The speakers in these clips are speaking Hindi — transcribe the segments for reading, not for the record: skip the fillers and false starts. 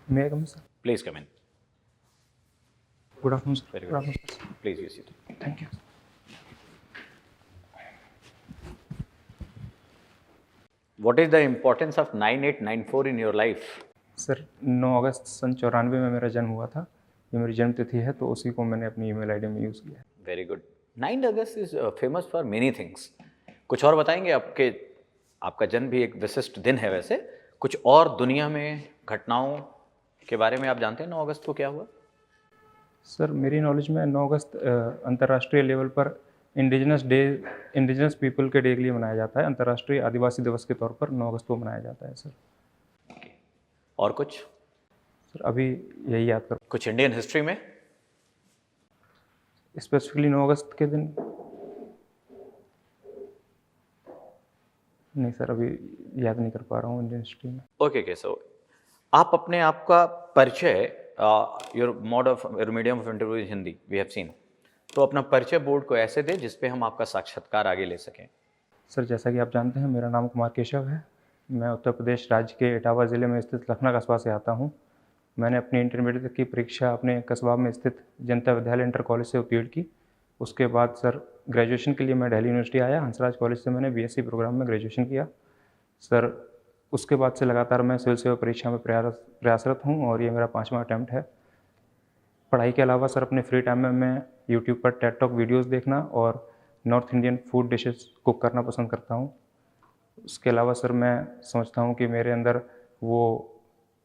May I come in, sir? Please come in. Good afternoon, sir. Very Good good. afternoon, sir. Please use it. Thank you. What is the importance of 9894 in your life? Sir 9 अगस्त सन 94 में मेरा जन्म हुआ था। ये मेरी जन्म तिथि है, तो उसी को मैंने अपनी ईमेल आईडी में यूज़ किया है। Very good. 9 August is famous for many things. कुछ और बताएंगे? आपका जन्म भी एक विशिष्ट दिन है वैसे। कुछ और दुनिया में घटनाओं के बारे में आप जानते हैं 9 अगस्त को क्या हुआ? सर मेरी नॉलेज में 9 अगस्त अंतर्राष्ट्रीय लेवल पर इंडिजिनस पीपल के डे के लिए मनाया जाता है। अंतर्राष्ट्रीय आदिवासी दिवस के तौर पर 9 अगस्त को मनाया जाता है सर। और कुछ? सर अभी यही याद कर। कुछ इंडियन हिस्ट्री में स्पेसिफिकली 9 अगस्त के दिन नहीं सर, अभी याद नहीं कर पा रहा हूँ इंडियन हिस्ट्री में। ओके केशव, आप अपने आप का परिचय, your medium of interview is Hindi, we have seen, तो अपना परिचय बोर्ड को ऐसे दे जिसपे हम आपका साक्षात्कार आगे ले सकें। सर जैसा कि आप जानते हैं, मेरा नाम कुमार केशव है। मैं उत्तर प्रदेश राज्य के इटावा ज़िले में स्थित लखना कस्बा से आता हूं। मैंने अपनी इंटरमीडिएट तक की परीक्षा अपने कस्बा में स्थित जनता विद्यालय इंटर कॉलेज से उत्तीर्ण की। उसके बाद सर ग्रेजुएशन के लिए मैं दिल्ली यूनिवर्सिटी आया। हंसराज कॉलेज से मैंने बीएससी प्रोग्राम में ग्रेजुएशन किया। सर उसके बाद से लगातार मैं सिविल सेवा परीक्षा में प्रयासरत हूँ और ये मेरा 5वां अटैम्प्ट है। पढ़ाई के अलावा सर अपने फ्री टाइम में मैं यूट्यूब पर टेड टॉक वीडियोज़ देखना और north Indian food dishes cook करना पसंद करता हूँ। उसके अलावा सर मैं समझता हूँ कि मेरे अंदर वो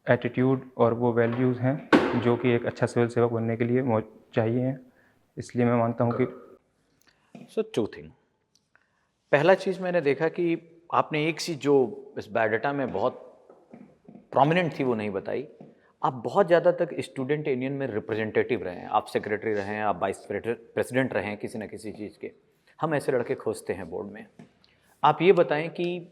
एटीट्यूड और वो वैल्यूज़ हैं जो कि एक अच्छा सिविल सेवक बनने के लिए चाहिए हैं। इसलिए मैं मानता हूँ कि सो टू थिंग, पहला चीज़ मैंने देखा कि आपने एक चीज़ जो इस बायोडाटा में बहुत प्रोमिनेंट थी वो नहीं बताई। आप बहुत ज़्यादा तक स्टूडेंट यूनियन में रिप्रेजेंटेटिव रहे हैं, आप सेक्रेटरी रहे हैं, आप वाइस प्रेसिडेंट रहे हैं किसी न किसी चीज़ के। हम ऐसे लड़के खोजते हैं बोर्ड में। आप ये बताएं कि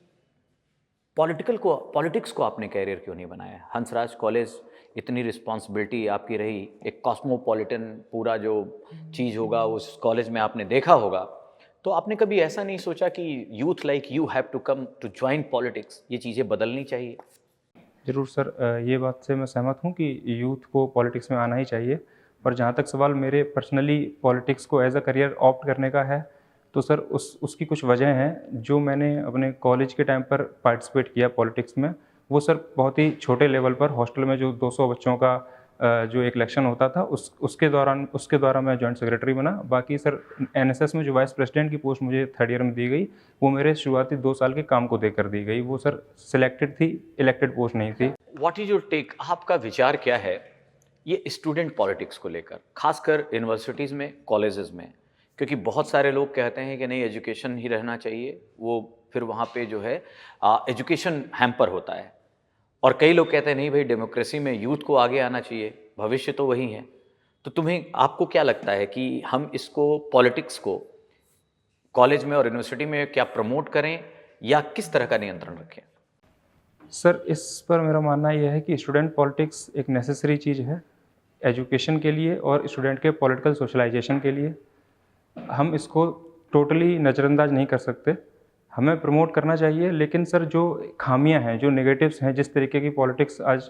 पॉलिटिक्स को आपने कैरियर क्यों नहीं बनाया? हंसराज कॉलेज, इतनी रिस्पॉन्सिबिलिटी आपकी रही, एक कॉस्मोपॉलिटन पूरा जो चीज़ होगा उस कॉलेज में आपने देखा होगा, तो आपने कभी ऐसा नहीं सोचा कि youth like you have to come to join politics, ये चीज़ें बदलनी चाहिए? ज़रूर सर, ये बात से मैं सहमत हूँ कि यूथ को पॉलिटिक्स में आना ही चाहिए। पर जहाँ तक सवाल मेरे पर्सनली पॉलिटिक्स को एज अ करियर ऑप्ट करने का है, तो सर उसकी कुछ वजह हैं। जो मैंने अपने कॉलेज के टाइम पर पार्टिसिपेट किया पॉलिटिक्स में, वो सर बहुत ही छोटे लेवल पर हॉस्टल में जो 200 बच्चों का जो एक इलेक्शन होता था उसके द्वारा मैं जॉइंट सेक्रेटरी बना। बाकी सर एनएसएस में जो वाइस प्रेसिडेंट की पोस्ट मुझे थर्ड ईयर में दी गई, वो मेरे शुरुआती 2 साल के काम को देकर दी गई। वो सर सिलेक्टेड थी, इलेक्टेड पोस्ट नहीं थी। What is your take? आपका विचार क्या है ये स्टूडेंट पॉलिटिक्स को लेकर, खासकर यूनिवर्सिटीज़ में, कॉलेजेस में? क्योंकि बहुत सारे लोग कहते हैं कि नहीं, एजुकेशन ही रहना चाहिए, वो फिर वहाँ पे जो है एजुकेशन हैम्पर होता है। और कई लोग कहते हैं नहीं भाई, डेमोक्रेसी में यूथ को आगे आना चाहिए, भविष्य तो वही है। तो आपको क्या लगता है कि हम इसको, पॉलिटिक्स को कॉलेज में और यूनिवर्सिटी में क्या प्रमोट करें या किस तरह का नियंत्रण रखें? सर इस पर मेरा मानना यह है कि स्टूडेंट पॉलिटिक्स एक नेसेसरी चीज़ है एजुकेशन के लिए और स्टूडेंट के पॉलिटिकल सोशलाइजेशन के लिए। हम इसको टोटली नज़रअंदाज नहीं कर सकते, हमें प्रमोट करना चाहिए। लेकिन सर जो खामियां हैं, जो नेगेटिव्स हैं, जिस तरीके की पॉलिटिक्स आज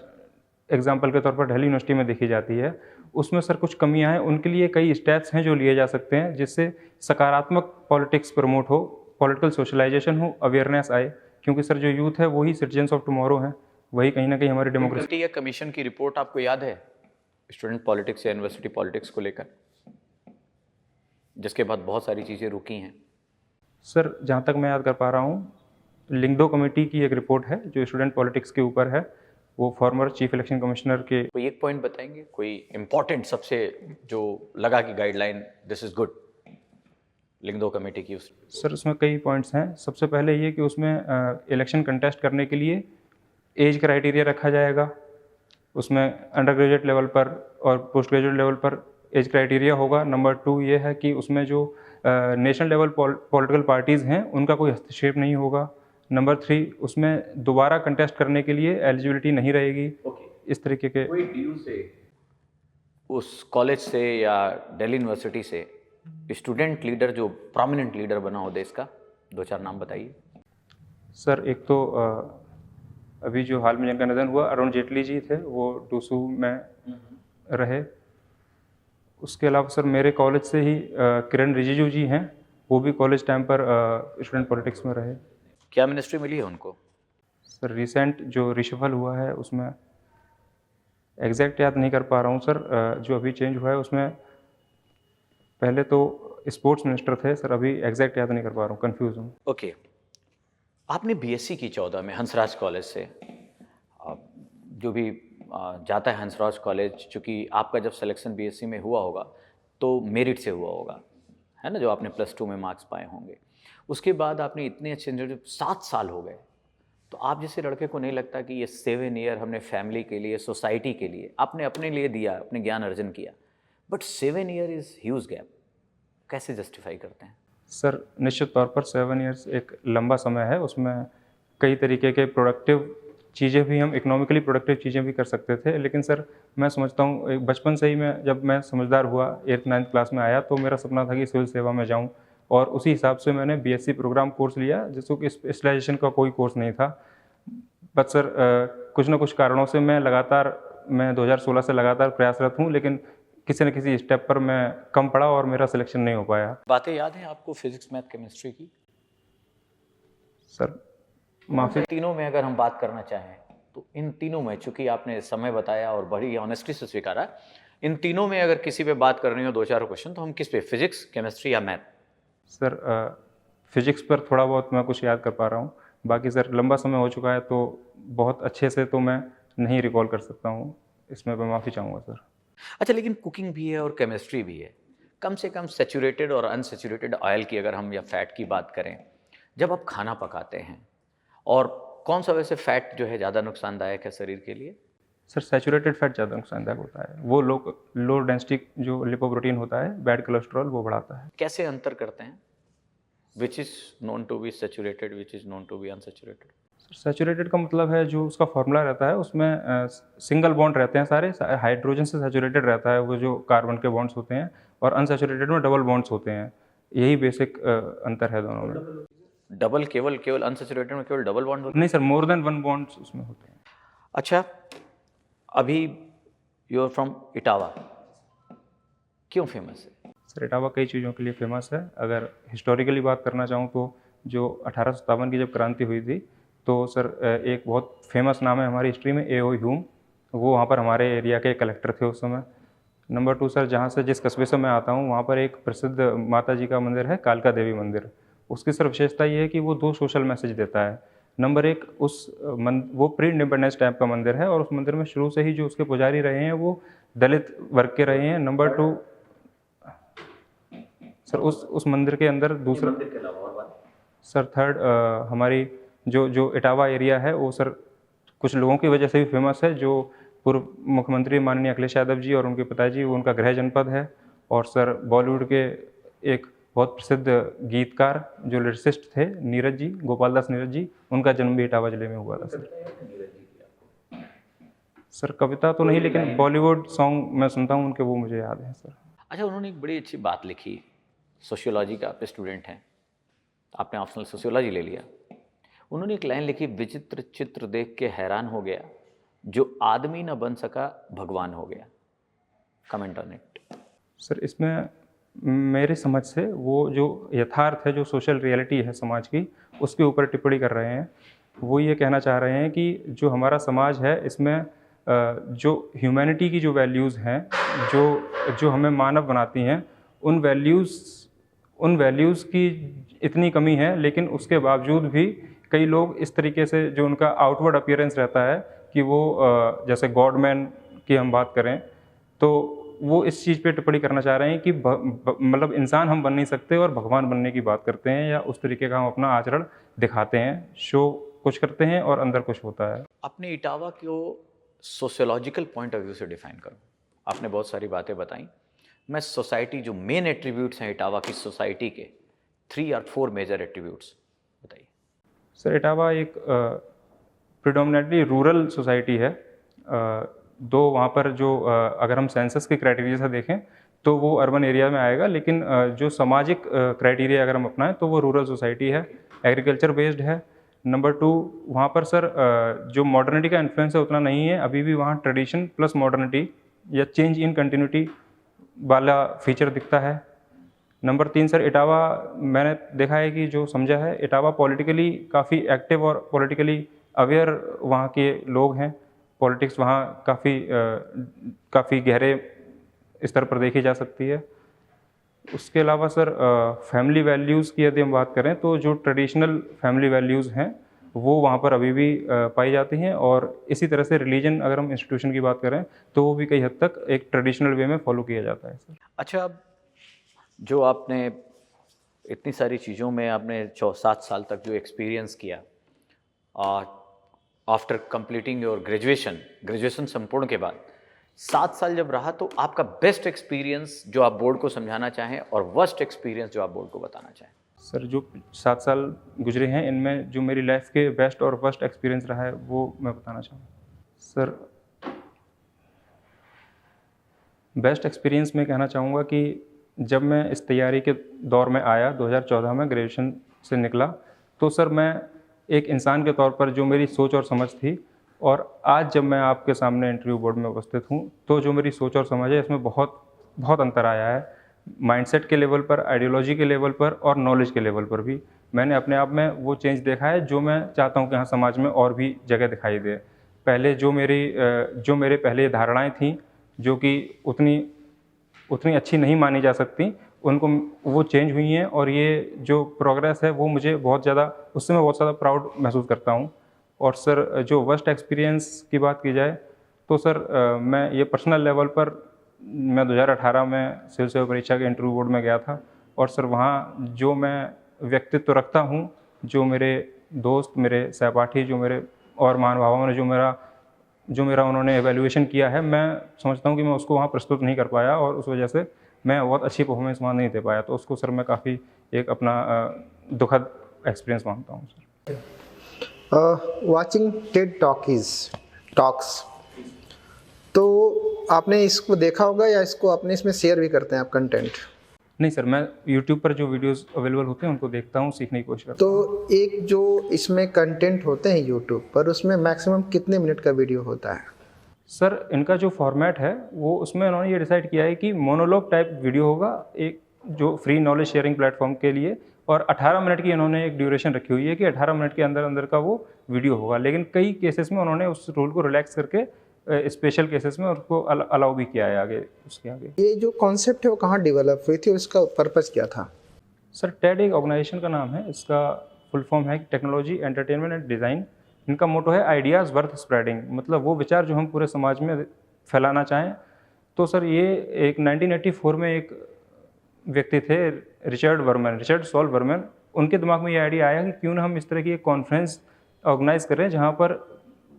एग्जाम्पल के तौर पर दिल्ली यूनिवर्सिटी में देखी जाती है, उसमें सर कुछ कमियां हैं। उनके लिए कई स्टेप्स हैं जो लिए जा सकते हैं जिससे सकारात्मक पॉलिटिक्स प्रमोट हो, पॉलिटिकल सोशलाइजेशन हो, अवेयरनेस आए। क्योंकि सर जो यूथ है वही सिटीजन्स ऑफ टुमारो हैं, वही कहीं ना कहीं हमारी डेमोक्रेसी। या कमीशन की रिपोर्ट आपको याद है स्टूडेंट पॉलिटिक्स या यूनिवर्सिटी पॉलिटिक्स को लेकर, जिसके बाद बहुत सारी चीज़ें रुकी हैं? सर जहाँ तक मैं याद कर पा रहा हूँ, लिंगदो कमेटी की एक रिपोर्ट है जो स्टूडेंट पॉलिटिक्स के ऊपर है। वो फॉर्मर चीफ इलेक्शन कमिश्नर के। कोई एक पॉइंट बताएंगे, कोई इंपॉर्टेंट सबसे जो लगा कि guideline this is good Lyngdoh committee की? सर उसमें कई पॉइंट्स हैं। सबसे पहले ये कि उसमें इलेक्शन कंटेस्ट करने के लिए एज क्राइटेरिया रखा जाएगा। उसमें अंडर ग्रेजुएट लेवल पर और पोस्ट ग्रेजुएट लेवल पर एज क्राइटेरिया होगा। नंबर 2 ये है कि उसमें जो नेशनल लेवल पॉलिटिकल पार्टीज़ हैं उनका कोई हस्तक्षेप नहीं होगा। नंबर 3 उसमें दोबारा कंटेस्ट करने के लिए एलिजिबिलिटी नहीं रहेगी। इस तरीके के कोई ड्यू से उस कॉलेज से या दिल्ली यूनिवर्सिटी से स्टूडेंट लीडर जो प्रोमिनेंट लीडर बना हो देश का, 2-4 नाम बताइए। सर एक तो अभी जो हाल में जिनका निधन हुआ अरुण जेटली जी थे, वो टूसू में रहे। उसके अलावा सर मेरे कॉलेज से ही किरण रिजिजू जी हैं, वो भी कॉलेज टाइम पर स्टूडेंट पॉलिटिक्स में रहे। क्या मिनिस्ट्री मिली है उनको? सर रिसेंट जो रिशफल हुआ है उसमें एग्जैक्ट याद नहीं कर पा रहा हूँ सर। जो अभी चेंज हुआ है उसमें पहले तो स्पोर्ट्स मिनिस्टर थे सर, अभी एग्जैक्ट याद नहीं कर पा रहा हूँ, कन्फ्यूज हूँ। ओके, आपने बीएससी की 14 में हंसराज कॉलेज से। जो भी जाता है हंसराज कॉलेज, चूँकि आपका जब सिलेक्शन बीएससी में हुआ होगा तो मेरिट से हुआ होगा, है ना, जो आपने +2 में मार्क्स पाए होंगे। उसके बाद आपने इतने अच्छे 7 साल हो गए, तो आप जैसे लड़के को नहीं लगता कि ये 7 ईयर हमने फैमिली के लिए, सोसाइटी के लिए, आपने अपने लिए दिया, अपने ज्ञान अर्जन किया, but 7 year is huge gap, कैसे जस्टिफाई करते हैं? सर निश्चित तौर पर 7 ईयर्स एक लंबा समय है, उसमें कई तरीके के प्रोडक्टिव चीज़ें भी, हम इकोनॉमिकली प्रोडक्टिव चीज़ें भी कर सकते थे। लेकिन सर मैं समझता हूँ बचपन से ही जब मैं समझदार हुआ, 8th-9th क्लास में आया, तो मेरा सपना था कि सिविल सेवा में जाऊँ, और उसी हिसाब से मैंने बीएससी प्रोग्राम कोर्स लिया, जिसको कि स्पेशलाइजेशन का कोई कोर्स नहीं था। बट सर कुछ ना कुछ कारणों से मैं 2016 से लगातार प्रयासरत हूँ, लेकिन किसी न किसी स्टेप पर मैं कम पड़ा और मेरा सिलेक्शन नहीं हो पाया। बातें याद हैं आपको फिजिक्स, मैथ, केमिस्ट्री की? सर माफ़ी। तीनों में अगर हम बात करना चाहें तो इन तीनों में, चूंकि आपने समय बताया और बड़ी ऑनेस्टी से स्वीकारा, इन तीनों में अगर किसी पे बात करनी हो 2-4 क्वेश्चन, तो हम किस पे, फिजिक्स, केमिस्ट्री या मैथ? सर फिजिक्स पर थोड़ा बहुत मैं कुछ याद कर पा रहा हूँ, बाकी सर लंबा समय हो चुका है तो बहुत अच्छे से तो मैं नहीं रिकॉल कर सकता हूँ, इसमें मैं माफ़ी चाहूँगा सर। अच्छा, लेकिन कुकिंग भी है और केमिस्ट्री भी है, कम से कम सैचुरेटेड और अनसैचुरेटेड ऑयल की अगर हम या फैट की बात करें, जब आप खाना पकाते हैं, और कौन सा वैसे फैट जो है ज़्यादा नुकसानदायक है शरीर के लिए? सर सैचुरेटेड फैट ज़्यादा नुकसानदायक होता है, वो लो डेंसिटी जो लिपोप्रोटीन होता है, बैड कोलेस्ट्रॉल, वो बढ़ाता है। कैसे अंतर करते हैं? Which is known to be saturated, which is known to be unsaturated? Saturated का मतलब है जो उसका फॉर्मूला रहता है, उसमें सिंगल बॉन्ड रहते हैं सारे, हाइड्रोजन से सैचुरेटेड रहता है वो जो कार्बन के बॉन्ड्स होते हैं, और अनसैचुरेटेड में डबल बॉन्ड्स होते हैं। यही बेसिक अंतर है दोनों में। डबल, केवल अनसैचुरेटेड में केवल डबल बॉन्ड होते हैं? नहीं सर, मोर देन 1 बॉन्ड्स उसमें होते हैं। अच्छा, अभी यू आर फ्रॉम इटावा, क्यों फेमस है? सर इटावा कई चीज़ों के लिए फेमस है। अगर हिस्टोरिकली बात करना चाहूँ तो जो 1857 की जब क्रांति हुई थी, तो सर एक बहुत फेमस नाम है हमारी हिस्ट्री में, ए.ओ. ह्यूम, वो वहाँ पर हमारे एरिया के कलेक्टर थे उस समय। नंबर 2 सर, जहाँ से जिस कस्बे से मैं आता हूँ, वहाँ पर एक प्रसिद्ध माता जी का मंदिर है, कालका देवी मंदिर। उसकी सर विशेषता ये है कि वो 2 सोशल मैसेज देता है। नंबर 1, वो प्री इंडिपेंडेंस टाइप का मंदिर है, और उस मंदिर में शुरू से ही जो उसके पुजारी रहे हैं वो दलित वर्ग के रहे हैं। नंबर 2 सर, उस मंदिर के अंदर दूसरा मंदिर के अलावा और बात? सर थर्ड, हमारी जो इटावा एरिया है वो सर कुछ लोगों की वजह से भी फेमस है। जो पूर्व मुख्यमंत्री माननीय अखिलेश यादव जी और उनके पिताजी, वो उनका गृह जनपद है। और सर बॉलीवुड के एक बहुत प्रसिद्ध गीतकार जो लिरिसिस्ट थे, नीरज जी, गोपाल दास नीरज जी, उनका जन्म भी इटावा जिले में हुआ था सर। सर कविता तो नहीं, लेकिन बॉलीवुड सॉन्ग मैं सुनता हूँ उनके, वो मुझे याद है सर। अच्छा, उन्होंने एक बड़ी अच्छी बात लिखी, सोशियोलॉजी का आप स्टूडेंट हैं, आपने ऑप्शनल सोशियोलॉजी ले लिया। उन्होंने एक लाइन लिखी, विचित्र चित्र देख के हैरान हो गया, जो आदमी न बन सका भगवान हो गया। Comment on it. सर इसमें मेरी समझ से वो जो यथार्थ है, जो सोशल रियलिटी है समाज की, उसके ऊपर टिप्पणी कर रहे हैं। वो ये कहना चाह रहे हैं कि जो हमारा समाज है, इसमें जो ह्यूमैनिटी की जो वैल्यूज़ हैं, जो हमें मानव बनाती हैं, उन वैल्यूज़ की इतनी कमी है। लेकिन उसके बावजूद भी कई लोग इस तरीके से, जो उनका आउटवर्ड अपीयरेंस रहता है कि वो जैसे गॉडमैन की हम बात करें, तो वो इस चीज़ पे टिप्पणी करना चाह रहे हैं कि मतलब इंसान हम बन नहीं सकते और भगवान बनने की बात करते हैं, या उस तरीके का हम अपना आचरण दिखाते हैं, शो कुछ करते हैं और अंदर कुछ होता है। अपने इटावा को सोशियोलॉजिकल पॉइंट ऑफ व्यू से डिफाइन करूं। आपने बहुत सारी बातें बताई। मैं सोसाइटी, जो मेन एट्रीब्यूट्स हैं इटावा की सोसाइटी के, 3 और 4 मेजर एट्रीब्यूट्स बताइए। सर इटावा एक प्रिडोमिनेटली रूरल सोसाइटी है। दो वहाँ पर जो अगर हम सेंसस के क्राइटेरिया से देखें तो वो अर्बन एरिया में आएगा, लेकिन जो सामाजिक क्राइटेरिया अगर हम अपनाएं तो वो रूरल सोसाइटी है, एग्रीकल्चर बेस्ड है। नंबर 2, वहाँ पर सर जो मॉडर्निटी का इन्फ्लुएंस है उतना नहीं है, अभी भी वहाँ ट्रेडिशन प्लस मॉडर्निटी या चेंज इन कंटिन्यूटी वाला फीचर दिखता है। नंबर 3 सर, इटावा मैंने देखा है कि जो समझा है, इटावा पॉलिटिकली काफ़ी एक्टिव और पॉलिटिकली अवेयर वहाँ के लोग हैं। पॉलिटिक्स वहाँ काफ़ी गहरे स्तर पर देखी जा सकती है। उसके अलावा सर फैमिली वैल्यूज़ की यदि हम बात करें तो जो ट्रेडिशनल फैमिली वैल्यूज़ हैं वो वहाँ पर अभी भी पाई जाती हैं, और इसी तरह से रिलीजन अगर हम इंस्टीट्यूशन की बात करें तो वो भी कई हद तक एक ट्रेडिशनल वे में फॉलो किया जाता है सर। अच्छा, जो आपने इतनी सारी चीज़ों में आपने 7 साल तक जो एक्सपीरियंस किया, आफ्टर कंप्लीटिंग योर ग्रेजुएशन संपूर्ण के बाद 7 साल जब रहा, तो आपका बेस्ट एक्सपीरियंस जो आप बोर्ड को समझाना चाहें और वर्स्ट एक्सपीरियंस जो आप बोर्ड को बताना चाहें? सर जो 7 साल गुजरे हैं इनमें जो मेरी लाइफ के बेस्ट और वर्स्ट एक्सपीरियंस रहा है वो मैं बताना चाहूँगा। सर बेस्ट एक्सपीरियंस में कहना चाहूँगा कि जब मैं इस तैयारी के दौर में आया 2014 में ग्रेजुएशन से निकला, तो सर मैं एक इंसान के तौर पर जो मेरी सोच और समझ थी, और आज जब मैं आपके सामने इंटरव्यू बोर्ड में उपस्थित हूँ तो जो मेरी सोच और समझ है इसमें बहुत बहुत अंतर आया है। माइंडसेट के लेवल पर, आइडियोलॉजी के लेवल पर और नॉलेज के लेवल पर भी मैंने अपने आप में वो चेंज देखा है जो मैं चाहता हूँ कि हाँ समाज में और भी जगह दिखाई दे। पहले जो मेरे पहले धारणाएँ थीं जो कि उतनी अच्छी नहीं मानी जा सकती, उनको वो चेंज हुई हैं, और ये जो प्रोग्रेस है वो मुझे बहुत ज़्यादा, उससे मैं बहुत ज़्यादा प्राउड महसूस करता हूँ। और सर जो वर्स्ट एक्सपीरियंस की बात की जाए तो सर मैं ये पर्सनल लेवल पर मैं 2018 में सिविल सेवा परीक्षा के इंटरव्यू बोर्ड में गया था, और सर वहाँ जो मैं व्यक्तित्व रखता हूँ, जो मेरे दोस्त, मेरे सहपाठी, जो मेरे और महानुभावों ने जो मेरा उन्होंने एवेल्यूएशन किया है, मैं समझता हूँ कि मैं उसको वहाँ प्रस्तुत नहीं कर पाया, और उस वजह से मैं बहुत अच्छी परफॉर्मेंस वहाँ नहीं दे पाया। तो उसको सर मैं काफ़ी एक अपना दुखद एक्सपीरियंस मानता हूँ सर। वाचिंग टेड टॉक्स, तो आपने इसको देखा होगा या इसको अपने इसमें शेयर भी करते हैं आप कंटेंट? नहीं सर, मैं YouTube पर जो वीडियोस अवेलेबल होते हैं उनको देखता हूँ, सीखने की कोशिश करता हूँ। तो एक जो इसमें कंटेंट होते हैं YouTube पर, उसमें मैक्सिमम कितने मिनट का वीडियो होता है? सर इनका जो फॉर्मेट है वो, उसमें उन्होंने ये डिसाइड किया है कि मोनोलॉग टाइप वीडियो होगा, एक जो फ्री नॉलेज शेयरिंग प्लेटफॉर्म के लिए, और 18 मिनट की इन्होंने एक ड्यूरेशन रखी हुई है कि 18 मिनट के अंदर का वो वीडियो होगा। लेकिन कई केसेस में उन्होंने उस रूल को रिलैक्स करके स्पेशल केसेस में उसको अलाउ भी किया है आगे, उसके आगे। ये जो कॉन्सेप्ट है वो कहाँ डेवलप हुई थी और इसका पर्पज़ क्या था? सर टेड एक ऑर्गेनाइजेशन का नाम है, इसका फुल फॉर्म है टेक्नोलॉजी, एंटरटेनमेंट एंड डिज़ाइन। इनका मोटो है आइडियाज़ वर्थ स्प्रेडिंग, मतलब वो विचार जो हम पूरे समाज में फैलाना चाहें। तो सर ये एक 1984 में एक व्यक्ति थे, रिचर्ड सॉल वर्मन, उनके दिमाग में ये आइडिया आया कि क्यों ना हम इस तरह की एक कॉन्फ्रेंस ऑर्गेनाइज करें जहाँ पर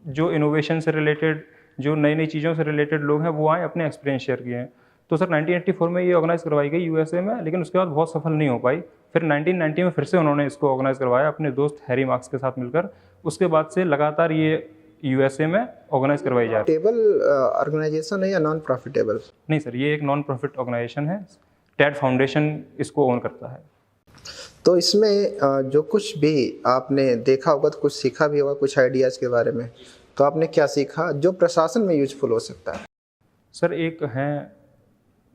जो इनोवेशन से रिलेटेड, जो नई नई चीज़ों से रिलेटेड लोग हैं वो आए, अपने एक्सपीरियंस शेयर किए हैं। तो सर 1984 में ये ऑर्गेनाइज करवाई गई यूएसए में, लेकिन उसके बाद बहुत सफल नहीं हो पाई। फिर 1990 में फिर से उन्होंने इसको ऑर्गेनाइज करवाया अपने दोस्त हैरी मार्क्स के साथ मिलकर। उसके बाद से लगातार ये यूएसए में ऑर्गेनाइज करवाई जा रही है। प्रॉफिटेबल ऑर्गेनाइजेशन है या नॉन प्रॉफिटेबल? नहीं सर, ये एक नॉन प्रॉफिट ऑर्गेनाइजेशन है, टेड फाउंडेशन इसको ओन करता है। तो इसमें जो कुछ भी आपने देखा होगा तो कुछ सीखा भी होगा, कुछ आइडियाज़ के बारे में, तो आपने क्या सीखा जो प्रशासन में यूजफुल हो सकता है? सर एक हैं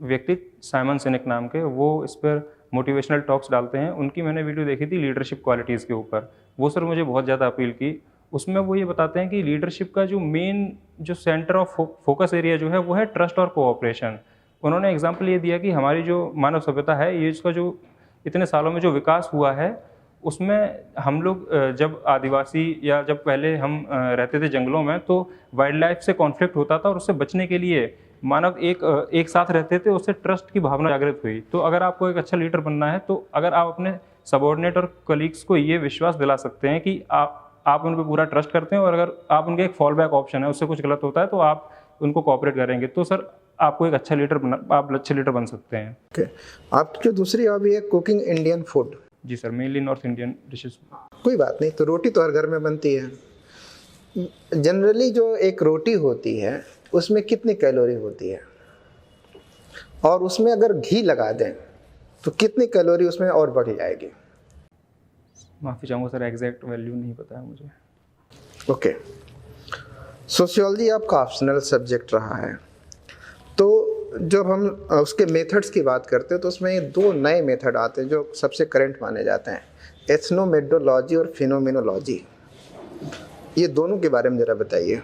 व्यक्ति साइमन सिनेक नाम के, वो इस पर मोटिवेशनल टॉक्स डालते हैं। उनकी मैंने वीडियो देखी थी लीडरशिप क्वालिटीज़ के ऊपर, वो सर मुझे बहुत ज़्यादा अपील की। उसमें वो ये बताते हैं कि लीडरशिप का जो मेन जो सेंटर ऑफ फोकस एरिया जो है वो है ट्रस्ट और कोऑपरेशन। उन्होंने एग्जांपल ये दिया कि हमारी जो मानव सभ्यता है, ये इसका जो इतने सालों में जो विकास हुआ है, उसमें हम लोग जब आदिवासी या जब पहले हम रहते थे जंगलों में, तो वाइल्ड लाइफ से कॉन्फ्लिक्ट होता था, और उससे बचने के लिए मानव एक साथ रहते थे, उससे ट्रस्ट की भावना जागृत हुई। तो अगर आपको एक अच्छा लीडर बनना है, तो अगर आप अपने सबॉर्डिनेट और कलीग्स को ये विश्वास दिला सकते हैं कि आप उन पर पूरा ट्रस्ट करते हैं, और अगर आप उनके एक फॉल बैक ऑप्शन है, उससे कुछ गलत होता है तो आप उनको कोऑपरेट करेंगे, तो सर आपको एक अच्छा लीडर बन सकते हैं। ओके, आपकी जो दूसरी हॉबी है कुकिंग इंडियन फूड? जी sir, mainly North Indian dishes. कोई बात नहीं, तो रोटी तो हर घर में बनती है। जनरली जो एक रोटी होती है उसमें कितनी कैलोरी होती है, और उसमें अगर घी लगा दें तो कितनी कैलोरी उसमें और बढ़ जाएगी? माफ़ी चाहूँगा सर, एग्जैक्ट वैल्यू नहीं पता है मुझे। ओके, सोशियोलॉजी आपका ऑप्शनल सब्जेक्ट रहा है, तो जब हम उसके मेथड्स की बात करते हैं तो उसमें दो नए मेथड आते हैं जो सबसे करंट माने जाते हैं, एथनोमेटोलॉजी और फिनोमेनोलॉजी। ये दोनों के बारे में ज़रा बताइए।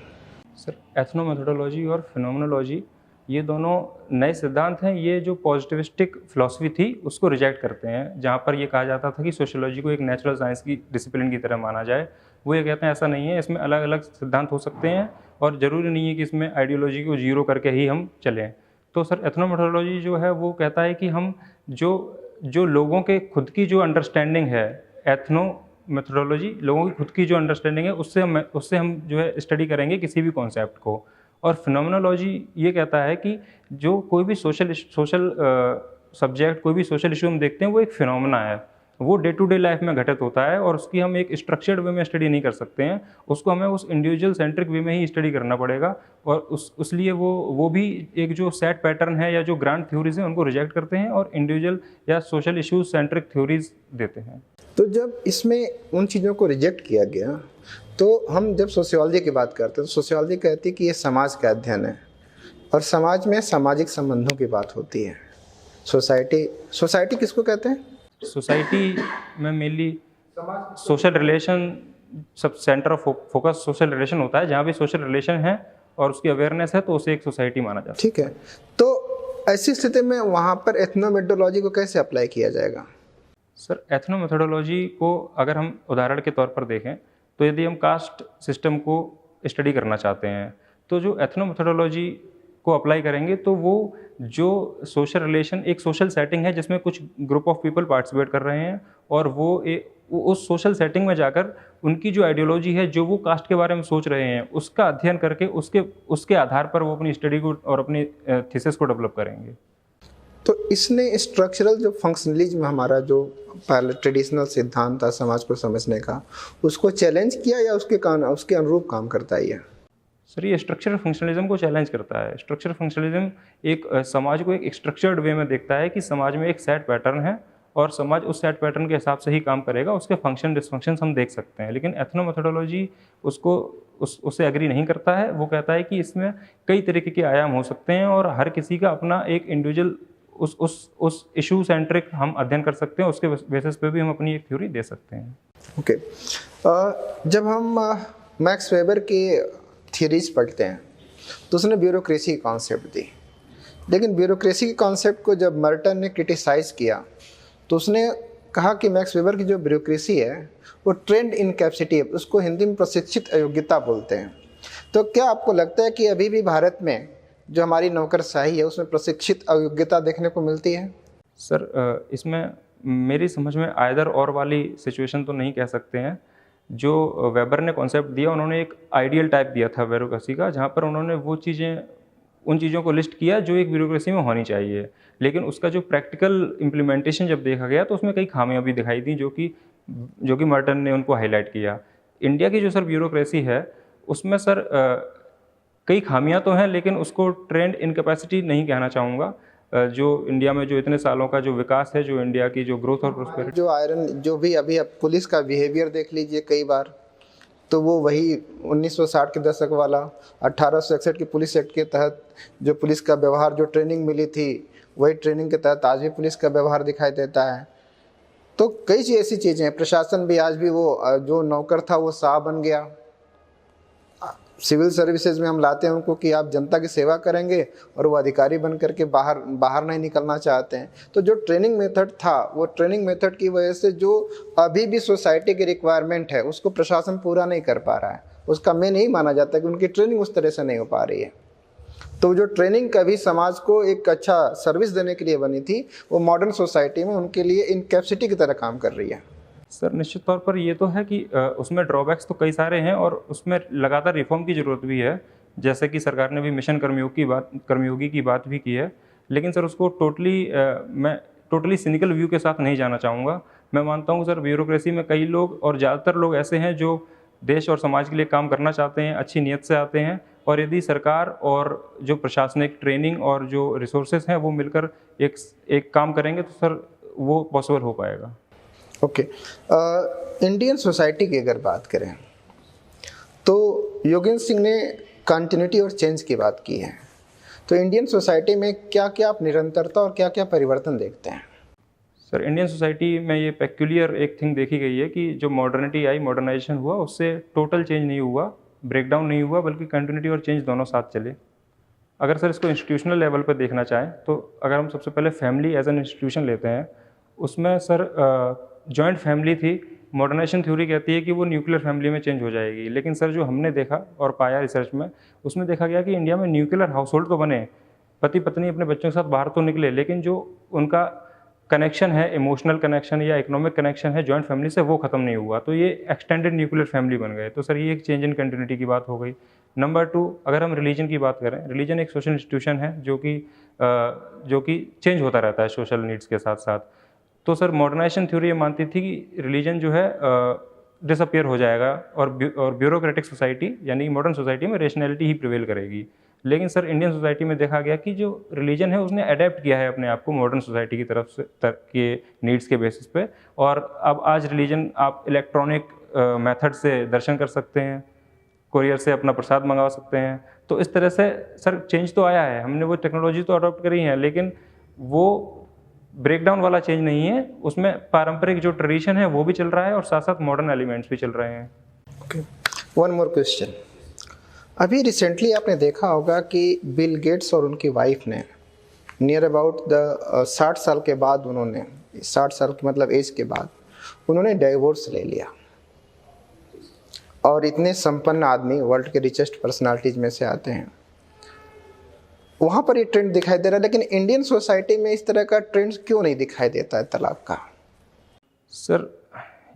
सर, एथनोमेथोडोलॉजी और फिनोमेनोलॉजी ये दोनों नए सिद्धांत हैं। ये जो पॉजिटिविस्टिक फिलॉसफी थी उसको रिजेक्ट करते हैं, जहाँ पर ये कहा जाता था कि सोशियोलॉजी को एक नेचुरल साइंस की डिसिप्लिन की तरह माना जाए। वो ये कहते हैं ऐसा नहीं है, इसमें अलग अलग सिद्धांत हो सकते हैं और ज़रूरी नहीं है कि इसमें आइडियोलॉजी को जीरो करके ही हम चलें। तो सर, एथनोमेथोडोलॉजी जो है वो कहता है कि हम जो लोगों के खुद की जो अंडरस्टैंडिंग है, एथनो मेथोडोलॉजी लोगों की खुद की जो अंडरस्टैंडिंग है उससे हम जो है स्टडी करेंगे किसी भी कॉन्सेप्ट को। और फिनोमेनोलॉजी ये कहता है कि जो कोई भी सोशल सब्जेक्ट, कोई भी सोशल इशू हम देखते हैं वो एक फिनोमेना है, वो डे टू डे लाइफ में घटित होता है और उसकी हम एक स्ट्रक्चर्ड वे में स्टडी नहीं कर सकते हैं, उसको हमें उस इंडिविजुअल सेंट्रिक वे में ही स्टडी करना पड़ेगा। और उसलिए वो भी एक जो सेट पैटर्न है या जो ग्रांड थ्योरीज हैं उनको रिजेक्ट करते हैं और इंडिविजुअल या सोशल इशूज सेंट्रिक थ्योरीज देते हैं। तो जब इसमें उन चीज़ों को रिजेक्ट किया गया, तो हम जब सोशियोलॉजी की बात करते हैं तो सोशियोलॉजी कहती है कि ये समाज का अध्ययन है और समाज में सामाजिक संबंधों की बात होती है। सोसाइटी किसको कहते हैं? सोसाइटी में mainly social relation sub centre of focus social relation होता है, जहाँ भी सोशल रिलेशन है और उसकी अवेयरनेस है तो उसे एक सोसाइटी माना जाता है। ठीक है, तो ऐसी स्थिति में वहाँ पर एथनोमेथोडोलॉजी को कैसे अप्लाई किया जाएगा? सर, एथनोमेथोडोलॉजी को अगर हम उदाहरण के तौर पर देखें तो यदि हम कास्ट सिस्टम को स्टडी करना चाहते हैं तो जो एथनोमेथोडोलॉजी को अप्लाई करेंगे तो वो जो सोशल रिलेशन एक सोशल सेटिंग है जिसमें कुछ ग्रुप ऑफ पीपल पार्टिसिपेट कर रहे हैं और वो उस सोशल सेटिंग में जाकर उनकी जो आइडियोलॉजी है, जो वो कास्ट के बारे में सोच रहे हैं, उसका अध्ययन करके उसके आधार पर वो अपनी स्टडी को और अपनी थीसिस को डेवलप करेंगे। तो इसने स्ट्रक्चरल जो फंक्शनलिज्म हमारा जो पहले ट्रेडिशनल सिद्धांत था समाज को समझने का, उसको चैलेंज किया या उसके अनुरूप काम करता है? सर, ये स्ट्रक्चरल फंक्शनलिज्म को चैलेंज करता है। स्ट्रक्चरल फंक्शनलिज्म एक समाज को एक स्ट्रक्चर्ड वे में देखता है कि समाज में एक सेट पैटर्न है और समाज उस सेट पैटर्न के हिसाब से ही काम करेगा, उसके फंक्शन डिसफंक्शन हम देख सकते हैं। लेकिन एथनोमेथोडोलॉजी उससे एग्री नहीं करता है। वो कहता है कि इसमें कई तरीके के आयाम हो सकते हैं और हर किसी का अपना एक इंडिविजुअल उस इशू सेंट्रिक हम अध्ययन कर सकते हैं, उसके बेसिस पे भी हम अपनी एक थ्योरी दे सकते हैं। ओके, जब हम मैक्स वेबर की थ्योरीज पढ़ते हैं तो उसने ब्यूरोक्रेसी की कॉन्सेप्ट दी, लेकिन ब्यूरोक्रेसी के कॉन्सेप्ट को जब मर्टन ने क्रिटिसाइज़ किया तो उसने कहा कि मैक्स वेबर की जो ब्यूरोक्रेसी है वो ट्रेंड इन कैपेसिटी है, उसको हिंदी में प्रशिक्षित अयोग्यता बोलते हैं। तो क्या आपको लगता है कि अभी भी भारत में जो हमारी नौकरशाही है उसमें प्रशिक्षित अयोग्यता देखने को मिलती है? सर, इसमें मेरी समझ में आइदर और वाली सिचुएशन तो नहीं कह सकते हैं। जो वेबर ने कॉन्सेप्ट दिया, उन्होंने एक आइडियल टाइप दिया था ब्यूरोक्रेसी का, जहाँ पर उन्होंने उन चीज़ों को लिस्ट किया जो एक ब्यूरोक्रेसी में होनी चाहिए। लेकिन उसका जो प्रैक्टिकल इम्प्लीमेंटेशन जब देखा गया तो उसमें कई खामियां भी दिखाई दी, जो कि मर्टन ने उनको हाईलाइट किया। इंडिया की जो सर ब्यूरोक्रेसी है उसमें सर कई खामियां तो हैं, लेकिन उसको ट्रेंड इन कैपेसिटी नहीं कहना चाहूँगा। जो इंडिया में जो इतने सालों का जो विकास है, जो इंडिया की जो ग्रोथ और प्रोस्पेरिटी, जो भी अभी अब पुलिस का बिहेवियर देख लीजिए कई बार, तो वो वही 1960 के दशक वाला 1861 की पुलिस एक्ट के तहत जो पुलिस का व्यवहार, जो ट्रेनिंग मिली थी, वही ट्रेनिंग के तहत आज भी पुलिस का व्यवहार दिखाई देता है। तो कई ऐसी चीज़ें हैं। प्रशासन भी आज भी वो जो नौकर था वो साहब बन गया। सिविल सर्विसेज में हम लाते हैं उनको कि आप जनता की सेवा करेंगे और वो अधिकारी बन करके बाहर नहीं निकलना चाहते हैं। तो जो ट्रेनिंग मेथड था, वो ट्रेनिंग मेथड की वजह से जो अभी भी सोसाइटी की रिक्वायरमेंट है उसको प्रशासन पूरा नहीं कर पा रहा है। उसका मेन यही माना जाता है कि उनकी ट्रेनिंग उस तरह से नहीं हो पा रही है। तो जो ट्रेनिंग कभी समाज को एक अच्छा सर्विस देने के लिए बनी थी, वो मॉडर्न सोसाइटी में उनके लिए इनकैपेसिटी की तरह काम कर रही है। सर, निश्चित तौर पर ये तो है कि उसमें ड्रॉबैक्स तो कई सारे हैं और उसमें लगातार रिफॉर्म की ज़रूरत भी है। जैसे कि सरकार ने भी मिशन कर्मयोगी की बात भी की है। लेकिन सर उसको मैं टोटली सिनिकल व्यू के साथ नहीं जाना चाहूँगा। मैं मानता हूँ सर ब्यूरोक्रेसी में कई लोग और ज़्यादातर लोग ऐसे हैं जो देश और समाज के लिए काम करना चाहते हैं, अच्छी नीयत से आते हैं, और यदि सरकार और जो प्रशासनिक ट्रेनिंग और जो रिसोर्सेज हैं वो मिलकर एक काम करेंगे तो सर वो पॉसिबल हो पाएगा। ओके, इंडियन सोसाइटी की अगर बात करें तो योगेंद्र सिंह ने कंटिन्यूटी और चेंज की बात की है, तो इंडियन सोसाइटी में क्या क्या आप निरंतरता और क्या क्या परिवर्तन देखते हैं? सर, इंडियन सोसाइटी में ये पेक्यूलियर एक थिंग देखी गई है कि जो मॉडर्निटी आई, मॉडर्नाइजेशन हुआ, उससे टोटल चेंज नहीं हुआ, ब्रेकडाउन नहीं हुआ, बल्कि कंटिन्यूटी और चेंज दोनों साथ चले। अगर सर इसको इंस्टीट्यूशनल लेवल पर देखना चाहें तो अगर हम सबसे पहले फैमिली एज एन इंस्टीट्यूशन लेते हैं, उसमें सर जॉइंट फैमिली थी। मॉडर्नाइजेशन थ्योरी कहती है कि वो न्यूक्लियर फैमिली में चेंज हो जाएगी, लेकिन सर जो हमने देखा और पाया रिसर्च में, उसमें देखा गया कि इंडिया में न्यूक्लियर हाउस होल्ड तो बने, पति पत्नी अपने बच्चों के साथ बाहर तो निकले, लेकिन जो उनका कनेक्शन है, इमोशनल कनेक्शन या इकोनॉमिक कनेक्शन है जॉइंट फैमिली से, वो खत्म नहीं हुआ, तो ये एक्सटेंडेड न्यूक्लियर फैमिली बन गए। तो सर ये एक चेंज इन कंटिन्यूटी की बात हो गई। नंबर 2, अगर हम रिलीजन की बात करें, रिलीजन एक सोशल इंस्टीट्यूशन है जो कि चेंज होता रहता है सोशल नीड्स के साथ साथ। तो सर मॉडर्नाइजेशन थ्योरी ये मानती थी कि रिलीजन जो है डिसअपियर हो जाएगा और ब्यूरोक्रेटिक सोसाइटी यानी मॉडर्न सोसाइटी में रेशनैलिटी ही प्रिवेल करेगी। लेकिन सर इंडियन सोसाइटी में देखा गया कि जो रिलीजन है उसने अडेप्ट किया है अपने आप को मॉडर्न सोसाइटी की तरफ से के नीड्स के बेसिस पे, और अब आज रिलीजन आप इलेक्ट्रॉनिक मेथड से दर्शन कर सकते हैं, कोरियर से अपना प्रसाद मंगवा सकते हैं। तो इस तरह से सर चेंज तो आया है, हमने वो टेक्नोलॉजी तो अडॉप्ट करी है, लेकिन वो ब्रेकडाउन वाला चेंज नहीं है, उसमें पारंपरिक जो ट्रेडिशन है वो भी चल रहा है और साथ साथ मॉडर्न एलिमेंट्स भी चल रहे हैं। Okay, one more question. अभी रिसेंटली आपने देखा होगा कि बिल गेट्स और उनकी वाइफ ने नियर अबाउट द 60 साल के बाद, उन्होंने 60 साल की मतलब एज के बाद उन्होंने डाइवोर्स ले लिया, और इतने संपन्न आदमी वर्ल्ड के रिचेस्ट पर्सनालिटीज में से आते हैं, वहाँ पर ये ट्रेंड दिखाई दे रहा है, लेकिन इंडियन सोसाइटी में इस तरह का ट्रेंड क्यों नहीं दिखाई देता है तलाक का? सर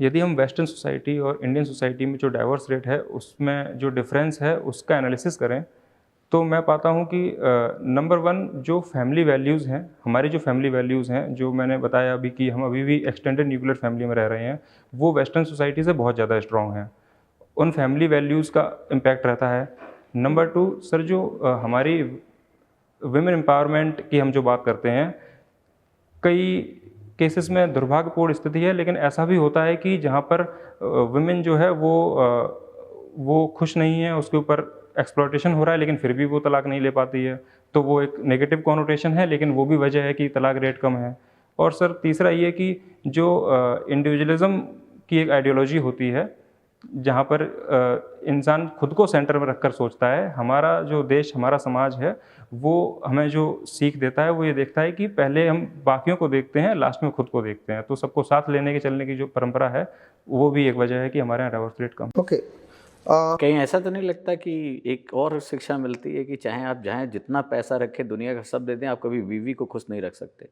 यदि हम वेस्टर्न सोसाइटी और इंडियन सोसाइटी में जो डाइवोर्स रेट है उसमें जो डिफरेंस है उसका एनालिसिस करें तो मैं पाता हूँ कि नंबर 1 जो फैमिली वैल्यूज़ हैं, हमारी जो फैमिली वैल्यूज़ हैं, जो मैंने बताया अभी कि हम अभी भी एक्सटेंडेड न्यूक्लियर फैमिली में रह रहे हैं, वो वेस्टर्न सोसाइटी से बहुत ज़्यादा स्ट्रॉन्ग हैं। उन फैमिली वैल्यूज़ का इम्पैक्ट रहता है। नंबर 2 सर जो हमारी वुमेन एम्पावरमेंट की हम जो बात करते हैं, कई केसेस में दुर्भाग्यपूर्ण स्थिति है, लेकिन ऐसा भी होता है कि जहाँ पर वुमेन जो है वो खुश नहीं है, उसके ऊपर एक्सप्लॉयटेशन हो रहा है, लेकिन फिर भी वो तलाक नहीं ले पाती है, तो वो एक नेगेटिव कॉनोटेशन है, लेकिन वो भी वजह है कि तलाक रेट कम है। और सर तीसरा ये कि जो इंडिविजुअलिज्म की एक आइडियोलॉजी होती है, जहाँ पर इंसान खुद को सेंटर में रखकर सोचता है, हमारा जो देश, हमारा समाज है, वो हमें जो सीख देता है वो ये देखता है कि पहले हम बाकियों को देखते हैं, लास्ट में खुद को देखते हैं। तो सबको साथ लेने के चलने की जो परंपरा है वो भी एक वजह है कि हमारे यहाँ डाइवोर्स रेट कम। ओके, कहीं ऐसा तो नहीं लगता कि एक और शिक्षा मिलती है कि चाहे आप जहाँ जितना पैसा रखें, दुनिया का सब दे दें, आप कभी बीवी को खुश नहीं रख सकते?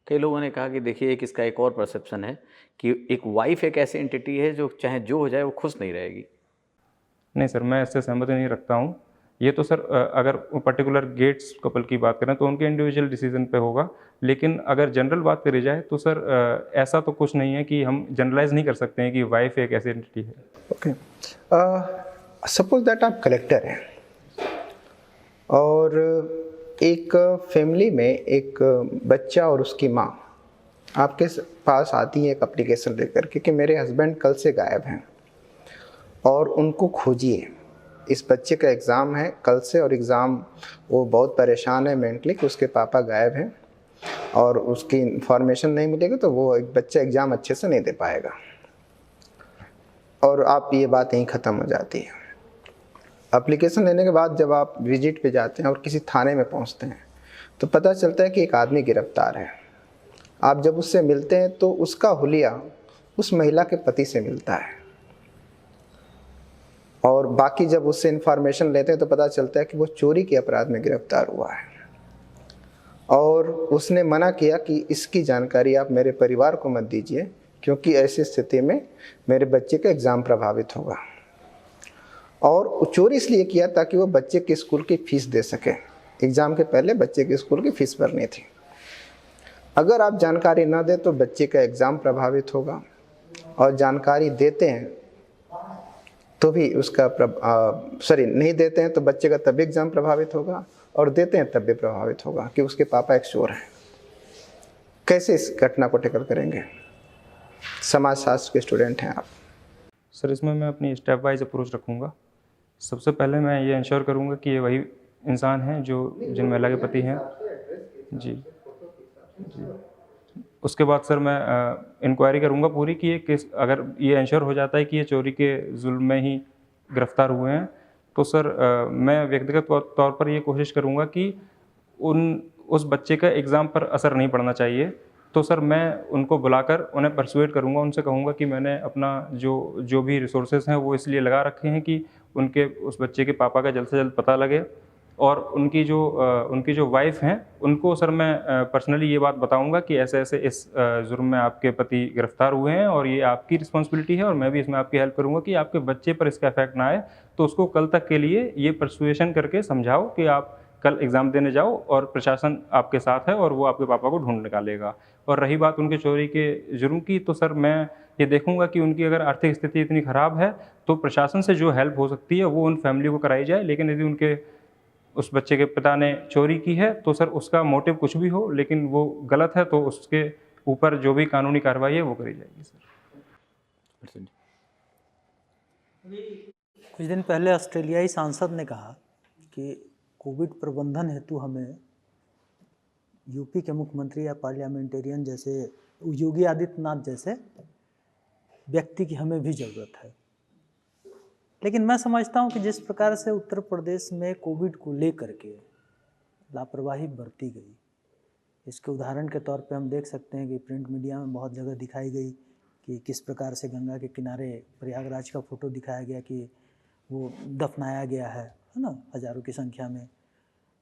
कई लोगों ने कहा कि देखिए एक इसका एक और परसेप्शन है कि एक वाइफ एक ऐसी एंटिटी है जो चाहे जो हो जाए वो खुश नहीं रहेगी। नहीं सर, मैं इससे सहमति नहीं रखता हूँ। ये तो सर अगर पर्टिकुलर गेट्स कपल की बात करें तो उनके इंडिविजुअल डिसीजन पे होगा, लेकिन अगर जनरल बात करी जाए तो सर ऐसा तो कुछ नहीं है कि हम जनरलाइज नहीं कर सकते हैं कि वाइफ एक ऐसी एंटिटी है। ओके, सपोज दैट आप कलेक्टर हैं और एक फैमिली में एक बच्चा और उसकी माँ आपके पास आती है एक एप्लीकेशन लेकर के कि मेरे हस्बैंड कल से गायब हैं और उनको खोजिए, इस बच्चे का एग्ज़ाम है कल से और एग्ज़ाम वो बहुत परेशान है मेंटली कि उसके पापा गायब हैं और उसकी इंफॉर्मेशन नहीं मिलेगी तो वो एक बच्चा एग्ज़ाम अच्छे से नहीं दे पाएगा, और आप ये बात यहीं ख़त्म हो जाती है। एप्लीकेशन लेने के बाद जब आप विजिट पे जाते हैं और किसी थाने में पहुंचते हैं तो पता चलता है कि एक आदमी गिरफ्तार है। आप जब उससे मिलते हैं तो उसका हुलिया उस महिला के पति से मिलता है, और बाकी जब उससे इंफॉर्मेशन लेते हैं तो पता चलता है कि वो चोरी के अपराध में गिरफ्तार हुआ है और उसने मना किया कि इसकी जानकारी आप मेरे परिवार को मत दीजिए क्योंकि ऐसी स्थिति में मेरे बच्चे का एग्ज़ाम प्रभावित होगा। और चोरी इसलिए किया ताकि वो बच्चे के स्कूल की फ़ीस दे सके, एग्ज़ाम के पहले बच्चे के स्कूल की फ़ीस भरनी थी। अगर आप जानकारी ना दें तो बच्चे का एग्ज़ाम प्रभावित होगा, और जानकारी देते हैं तो भी उसका नहीं देते हैं तो बच्चे का तब भी एग्ज़ाम प्रभावित होगा, और देते हैं तब भी प्रभावित होगा कि उसके पापा एक चोर हैं। कैसे इस घटना को टैकल करेंगे? समाजशास्त्र के स्टूडेंट हैं आप? सर इसमें मैं अपनी स्टेप वाइज अप्रोच रखूँगा। सबसे पहले मैं ये इंश्योर करूँगा कि ये वही इंसान हैं जो जिन महिला के पति हैं। जी जी। उसके बाद सर मैं इंक्वायरी करूँगा पूरी कि ये किस, अगर ये इंश्योर हो जाता है कि ये चोरी के जुल्म में ही गिरफ़्तार हुए हैं, तो सर मैं व्यक्तिगत तौर पर ये कोशिश करूँगा कि उस बच्चे का एग्ज़ाम पर असर नहीं पड़ना चाहिए। तो सर मैं उनको बुलाकर उन्हें पर्सुएड करूँगा, उनसे कहूँगा कि मैंने अपना जो भी रिसोर्सेज़ हैं वो इसलिए लगा रखे हैं कि उस बच्चे के पापा का जल्द से जल्द पता लगे, और उनकी जो वाइफ़ हैं उनको सर मैं पर्सनली ये बात बताऊँगा कि ऐसे-ऐसे इस जुर्म में आपके पति गिरफ़्तार हुए हैं और ये आपकी रिस्पॉन्सिबिलिटी है, और मैं भी इसमें आपकी हेल्प करूँगा कि आपके बच्चे पर इसका इफ़ेक्ट ना आए। तो उसको कल तक के लिए ये पर्सुएशन करके समझाओ कि आप कल एग्ज़ाम देने जाओ और प्रशासन आपके साथ है और वो आपके पापा को ढूँढ निकालेगा। और रही बात उनके चोरी के जुर्म की, तो सर मैं ये देखूँगा कि उनकी अगर आर्थिक स्थिति इतनी ख़राब है तो प्रशासन से जो हेल्प हो सकती है वो उन फैमिली को कराई जाए। लेकिन यदि उस बच्चे के पिता ने चोरी की है तो सर उसका मोटिव कुछ भी हो, लेकिन वो गलत है तो उसके ऊपर जो भी कानूनी कार्रवाई है वो करी जाएगी सर। कुछ दिन पहले ऑस्ट्रेलियाई सांसद ने कहा कि कोविड प्रबंधन हेतु हमें यूपी के मुख्यमंत्री या पार्लियामेंटेरियन जैसे योगी आदित्यनाथ जैसे व्यक्ति की हमें भी ज़रूरत है। लेकिन मैं समझता हूं कि जिस प्रकार से उत्तर प्रदेश में कोविड को लेकर के लापरवाही बरती गई, इसके उदाहरण के तौर पे हम देख सकते हैं कि प्रिंट मीडिया में बहुत जगह दिखाई गई कि किस प्रकार से गंगा के किनारे प्रयागराज का फ़ोटो दिखाया गया कि वो दफनाया गया है ना, हज़ारों की संख्या में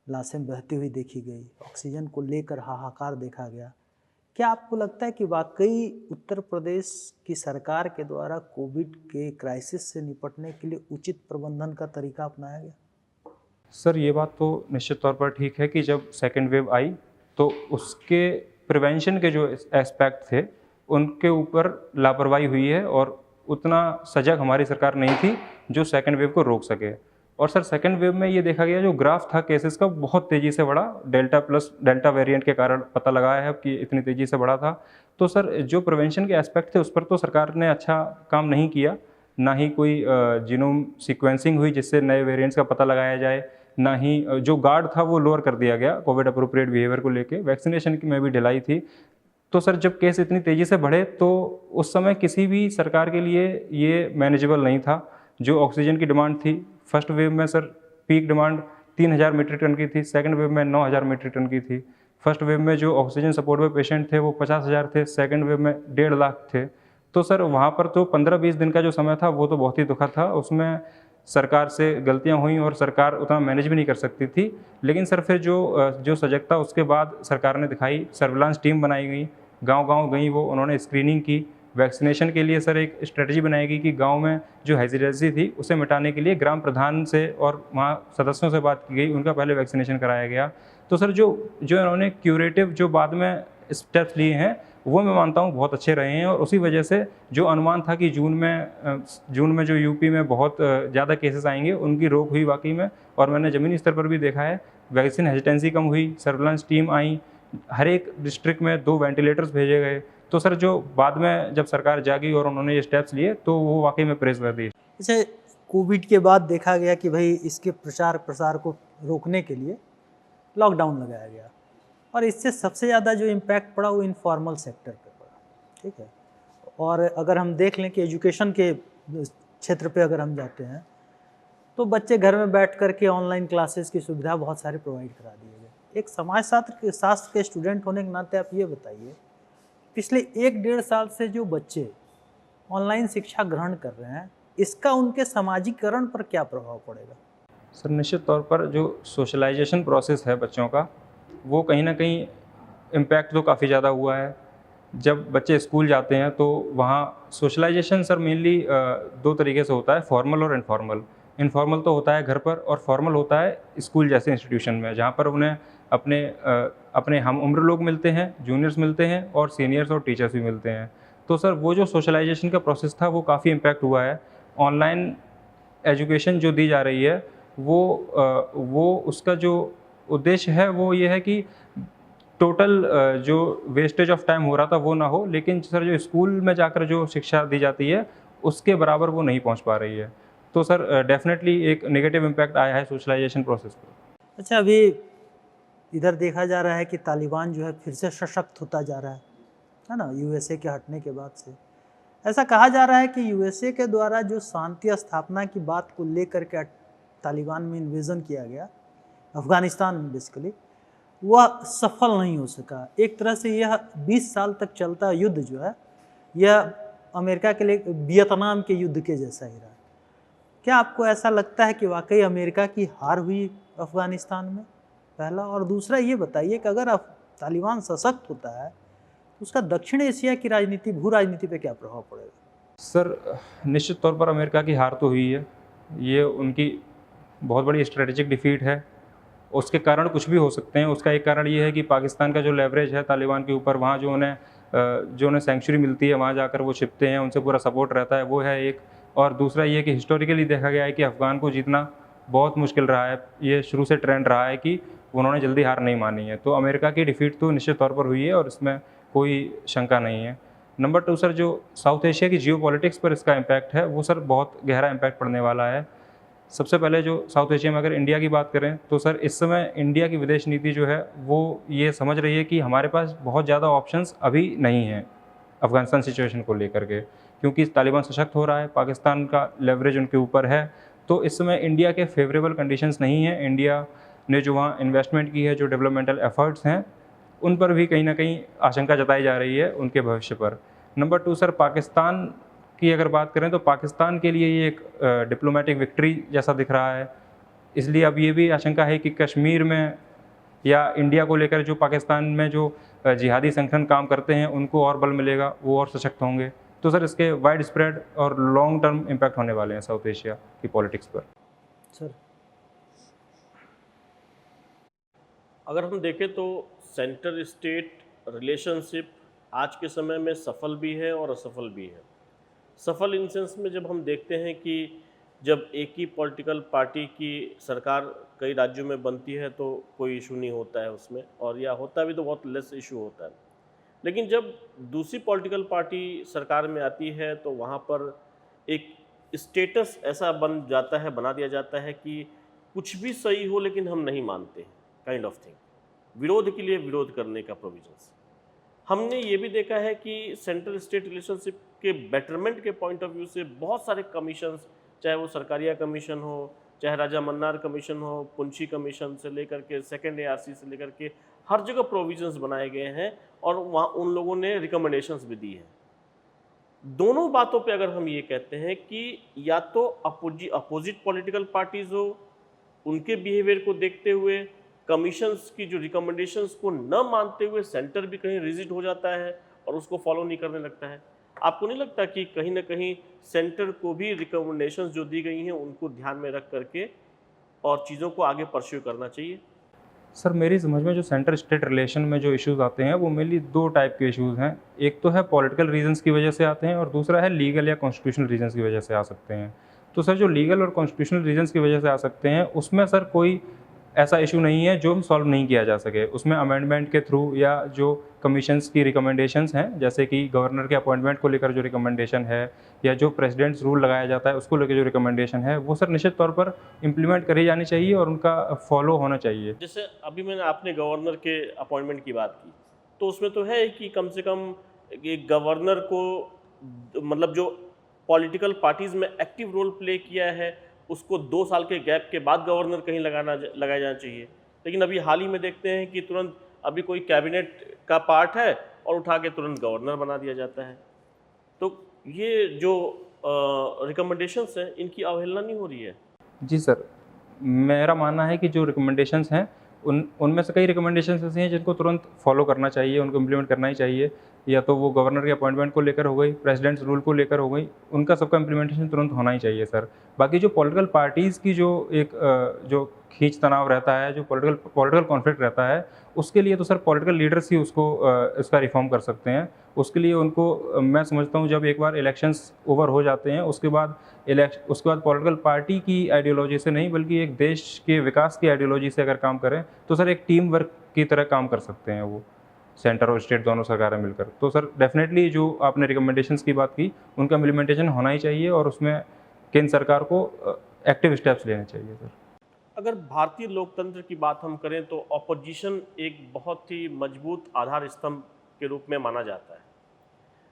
लाशें बहती हुई देखी गई, ऑक्सीजन को लेकर हाहाकार देखा गया। क्या आपको लगता है कि वाकई उत्तर प्रदेश की सरकार के द्वारा कोविड के क्राइसिस से निपटने के लिए उचित प्रबंधन का तरीका अपनाया गया? सर ये बात तो निश्चित तौर पर ठीक है कि जब सेकेंड वेव आई तो उसके प्रिवेंशन के जो एस्पेक्ट थे उनके ऊपर लापरवाही हुई है, और उतना सजग हमारी सरकार नहीं थी जो सेकेंड वेव को रोक सके। और सर सेकेंड वेव में ये देखा गया जो ग्राफ था केसेस का बहुत तेज़ी से बढ़ा, डेल्टा वेरिएंट के कारण पता लगाया है कि इतनी तेज़ी से बढ़ा था। तो सर जो प्रिवेंशन के एस्पेक्ट थे उस पर तो सरकार ने अच्छा काम नहीं किया, ना ही कोई जीनोम सीक्वेंसिंग हुई जिससे नए वेरिएंट्स का पता लगाया जाए, ना ही जो गार्ड था वो लोअर कर दिया गया कोविड अप्रोप्रिएट बिहेवियर को लेके, वैक्सीनेशन की में भी ढिलाई थी। तो सर जब केस इतनी तेज़ी से बढ़े तो उस समय किसी भी सरकार के लिए ये मैनेजेबल नहीं था। जो ऑक्सीजन की डिमांड थी फर्स्ट वेव में sir peak demand 3000 metric ton की थी, सेकंड वेव में 9000 मीट्रिक टन की थी। फर्स्ट वेव में जो ऑक्सीजन सपोर्ट में पेशेंट थे वो 50,000 थे, सेकंड वेव में 1.5 लाख थे। तो सर वहाँ पर तो 15-20 दिन का जो समय था वो तो बहुत ही दुखद था, उसमें सरकार से गलतियाँ हुई और सरकार उतना मैनेज भी नहीं कर सकती थी। लेकिन सर फिर जो सजगता उसके बाद सरकार ने दिखाई, सर्विलांस टीम बनाई गई, गांव-गांव गई वो, उन्होंने स्क्रीनिंग की, वैक्सीनेशन के लिए सर एक स्ट्रेटजी बनाई गई कि गांव में जो हेजिटेंसी थी उसे मिटाने के लिए ग्राम प्रधान से और वहाँ सदस्यों से बात की गई, उनका पहले वैक्सीनेशन कराया गया। तो सर जो इन्होंने क्यूरेटिव जो बाद में स्टेप्स लिए हैं वो मैं मानता हूँ बहुत अच्छे रहे हैं, और उसी वजह से जो अनुमान था कि जून में जो यूपी में बहुत ज़्यादा केसेस आएंगे उनकी रोक हुई वाकई में, और मैंने ज़मीनी स्तर पर भी देखा है वैक्सीन हेजिटेंसी कम हुई, सर्विलांस टीम आई, हर एक डिस्ट्रिक्ट में 2 वेंटिलेटर्स भेजे गए। तो सर जो बाद में जब सरकार जागी और उन्होंने ये स्टेप्स लिए तो वो वाकई में प्रेज़वर्दी है। जैसे कोविड के बाद देखा गया कि भाई इसके प्रचार प्रसार को रोकने के लिए लॉकडाउन लगाया गया, और इससे सबसे ज़्यादा जो इम्पैक्ट पड़ा वो इनफॉर्मल सेक्टर पे पड़ा, ठीक है। और अगर हम देख लें कि एजुकेशन के क्षेत्र पे अगर हम जाते हैं तो बच्चे घर में बैठ कर के ऑनलाइन क्लासेस की सुविधा बहुत सारी प्रोवाइड करा दिए गए। एक शास्त्र के स्टूडेंट होने के नाते आप ये बताइए, पिछले 1-1.5 साल से जो बच्चे ऑनलाइन शिक्षा ग्रहण कर रहे हैं इसका उनके सामाजिकरण पर क्या प्रभाव पड़ेगा? सर निश्चित तौर पर जो सोशलाइजेशन प्रोसेस है बच्चों का वो कहीं ना कहीं इम्पैक्ट तो काफ़ी ज़्यादा हुआ है। जब बच्चे स्कूल जाते हैं तो वहाँ सोशलाइजेशन सर मेनली 2 तरीके से होता है, फॉर्मल और इनफॉर्मल। इनफॉर्मल तो होता है घर पर, और फॉर्मल होता है स्कूल जैसे इंस्टीट्यूशन में जहाँ पर उन्हें अपने हम उम्र लोग मिलते हैं, जूनियर्स मिलते हैं और सीनियर्स और टीचर्स भी मिलते हैं। तो सर वो जो सोशलाइजेशन का प्रोसेस था वो काफ़ी इम्पैक्ट हुआ है। ऑनलाइन एजुकेशन जो दी जा रही है वो उसका जो उद्देश्य है वो ये है कि टोटल जो वेस्टेज ऑफ टाइम हो रहा था वो ना हो, लेकिन सर जो स्कूल में जाकर जो शिक्षा दी जाती है उसके बराबर वो नहीं पहुंच पा रही है। तो सर डेफिनेटली एक नेगेटिव इम्पैक्ट आया है सोशलाइजेशन प्रोसेस पर। अच्छा, अभी इधर देखा जा रहा है कि तालिबान जो है फिर से सशक्त होता जा रहा है ना, यूएसए के हटने के बाद से। ऐसा कहा जा रहा है कि यूएसए के द्वारा जो शांति स्थापना की बात को लेकर के तालिबान में इन्वेजन किया गया अफगानिस्तान में बेसिकली, वह सफल नहीं हो सका। एक तरह से यह 20 साल तक चलता युद्ध जो है यह अमेरिका के लिए वियतनाम के युद्ध के जैसा ही रहा। क्या आपको ऐसा लगता है कि वाकई अमेरिका की हार हुई अफगानिस्तान में, पहला? और दूसरा ये बताइए कि अगर तालिबान सशक्त होता है तो उसका दक्षिण एशिया की राजनीति, भू राजनीति पे क्या प्रभाव पड़ेगा? सर निश्चित तौर पर अमेरिका की हार तो हुई है, ये उनकी बहुत बड़ी स्ट्रेटेजिक डिफीट है। उसके कारण कुछ भी हो सकते हैं। उसका एक कारण ये है कि पाकिस्तान का जो लेवरेज है तालिबान के ऊपर, वहाँ जो उन्हें सेंचुरी मिलती है, वहाँ जाकर वो छिपते हैं, उनसे पूरा सपोर्ट रहता है, वो है एक। और दूसरा ये कि हिस्टोरिकली देखा गया है कि अफ़गान को जीतना बहुत मुश्किल रहा है। ये शुरू से ट्रेंड रहा है कि उन्होंने जल्दी हार नहीं मानी है। तो अमेरिका की डिफीट तो निश्चित तौर पर हुई है और इसमें कोई शंका नहीं है। नंबर 2 सर, जो साउथ एशिया की जियोपॉलिटिक्स पर इसका इम्पैक्ट है वो सर बहुत गहरा इम्पैक्ट पड़ने वाला है। सबसे पहले जो साउथ एशिया में अगर इंडिया की बात करें तो सर इस समय इंडिया की विदेश नीति जो है वो ये समझ रही है कि हमारे पास बहुत ज़्यादा ऑप्शंस अभी नहीं हैं अफ़गानिस्तान सिचुएशन को लेकर के, क्योंकि तालिबान सशक्त हो रहा है, पाकिस्तान का लेवरेज उनके ऊपर है। तो इस समय इंडिया के फेवरेबल कंडीशंस नहीं हैं। इंडिया ने जो वहाँ इन्वेस्टमेंट की है, जो डेवलपमेंटल एफर्ट्स हैं, उन पर भी कहीं ना कहीं आशंका जताई जा रही है उनके भविष्य पर। नंबर 2 सर, पाकिस्तान की अगर बात करें तो पाकिस्तान के लिए ये एक डिप्लोमेटिक विक्ट्री जैसा दिख रहा है। इसलिए अब ये भी आशंका है कि कश्मीर में या इंडिया को लेकर जो पाकिस्तान में जो जिहादी संगठन काम करते हैं उनको और बल मिलेगा, वो और सशक्त होंगे। तो सर इसके वाइड स्प्रेड और लॉन्ग टर्म इम्पैक्ट होने वाले हैं साउथ एशिया की पॉलिटिक्स पर। सर अगर हम देखें तो सेंटर स्टेट रिलेशनशिप आज के समय में सफल भी है और असफल भी है। सफल इन सेंस में जब हम देखते हैं कि जब एक ही पॉलिटिकल पार्टी की सरकार कई राज्यों में बनती है तो कोई इशू नहीं होता है उसमें, और या होता भी तो बहुत लेस इशू होता है। लेकिन जब दूसरी पॉलिटिकल पार्टी सरकार में आती है तो वहाँ पर एक स्टेटस ऐसा बना दिया जाता है कि कुछ भी सही हो लेकिन हम नहीं मानते, काइंड ऑफ थिंग, विरोध के लिए विरोध करने का प्रोविजंस। हमने ये भी देखा है कि सेंट्रल स्टेट रिलेशनशिप के बेटरमेंट के पॉइंट ऑफ व्यू से बहुत सारे कमीशंस, चाहे वो सरकारिया कमीशन हो, चाहे राजा मन्नार कमीशन हो, पुंछी कमीशन से लेकर के सेकेंड ARC से लेकर के हर जगह प्रोविजंस बनाए गए हैं और वहाँ उन लोगों ने रिकमेंडेशंस भी दी हैं। दोनों बातों पे अगर हम ये कहते हैं कि या तो अपोजिट पॉलिटिकल पार्टीज हो, उनके बिहेवियर को देखते हुए कमीशंस की जो रिकमेंडेशंस को न मानते हुए सेंटर भी कहीं रिजिड हो जाता है और उसको फॉलो नहीं करने लगता है। आपको नहीं लगता कि कहीं ना कहीं सेंटर को भी रिकमेंडेशंस जो दी गई हैं उनको ध्यान में रख करके और चीज़ों को आगे परस्यू करना चाहिए? सर मेरी समझ में जो सेंटर स्टेट रिलेशन में जो इश्यूज़ आते हैं वो मेनली 2 टाइप के इश्यूज़ हैं। एक तो है पॉलिटिकल रीजंस की वजह से आते हैं और दूसरा है लीगल या कॉन्स्टिट्यूशनल रीजंस की वजह से आ सकते हैं। तो सर जो लीगल और कॉन्स्टिट्यूशनल रीजंस की वजह से आ सकते हैं उसमें सर कोई ऐसा इशू नहीं है जो सॉल्व नहीं किया जा सके। उसमें अमेंडमेंट के थ्रू या जो कमीशंस की रिकमेंडेशंस हैं, जैसे कि गवर्नर के अपॉइंटमेंट को लेकर जो रिकमेंडेशन है या जो प्रेसिडेंट्स रूल लगाया जाता है उसको लेकर जो रिकमेंडेशन है, वो सर निश्चित तौर पर इम्प्लीमेंट करी जानी चाहिए और उनका फॉलो होना चाहिए। जैसे अभी मैंने आपने गवर्नर के अपॉइंटमेंट की बात की, तो उसमें तो है कि कम से कम एक गवर्नर को मतलब जो पॉलिटिकल पार्टीज़ में एक्टिव रोल प्ले किया है उसको 2 साल के गैप के बाद गवर्नर कहीं लगाया जाना चाहिए। लेकिन अभी हाल ही में देखते हैं कि तुरंत अभी कोई कैबिनेट का पार्ट है और उठा के तुरंत गवर्नर बना दिया जाता है। तो ये जो रिकमेंडेशंस हैं इनकी अवहेलना नहीं हो रही है? जी सर, मेरा मानना है कि जो रिकमेंडेशंस हैं उनमें से कई रिकमेंडेशंस ऐसी हैं जिनको तुरंत फॉलो करना चाहिए, उनको इम्प्लीमेंट करना ही चाहिए। या तो वो गवर्नर के अपॉइंटमेंट को लेकर हो गई, प्रेसिडेंट्स रूल को लेकर हो गई, उनका सबका इम्प्लीमेंटेशन तुरंत होना ही चाहिए सर। बाकी जो पॉलिटिकल पार्टीज़ की जो एक जो खींच तनाव रहता है, जो पॉलिटिकल कॉन्फ्लिक्ट रहता है, उसके लिए तो सर पॉलिटिकल लीडर्स ही उसका रिफॉर्म कर सकते हैं। उसके लिए उनको मैं समझता हूँ जब एक बार इलेक्शंस ओवर हो जाते हैं उसके बाद पॉलिटिकल पार्टी की आइडियोलॉजी से नहीं बल्कि एक देश के विकास की आइडियोलॉजी से अगर काम करें तो सर एक टीम वर्क की तरह काम कर सकते हैं वो, सेंटर और स्टेट दोनों सरकारें मिलकर। तो सर डेफ़िनेटली जो आपने रिकमेंडेशंस की बात की, उनका इम्प्लीमेंटेशन होना ही चाहिए और उसमें केंद्र सरकार को एक्टिव स्टेप्स लेने चाहिए सर। अगर भारतीय लोकतंत्र की बात हम करें तो ऑपोजिशन एक बहुत ही मजबूत आधार स्तंभ के रूप में माना जाता है,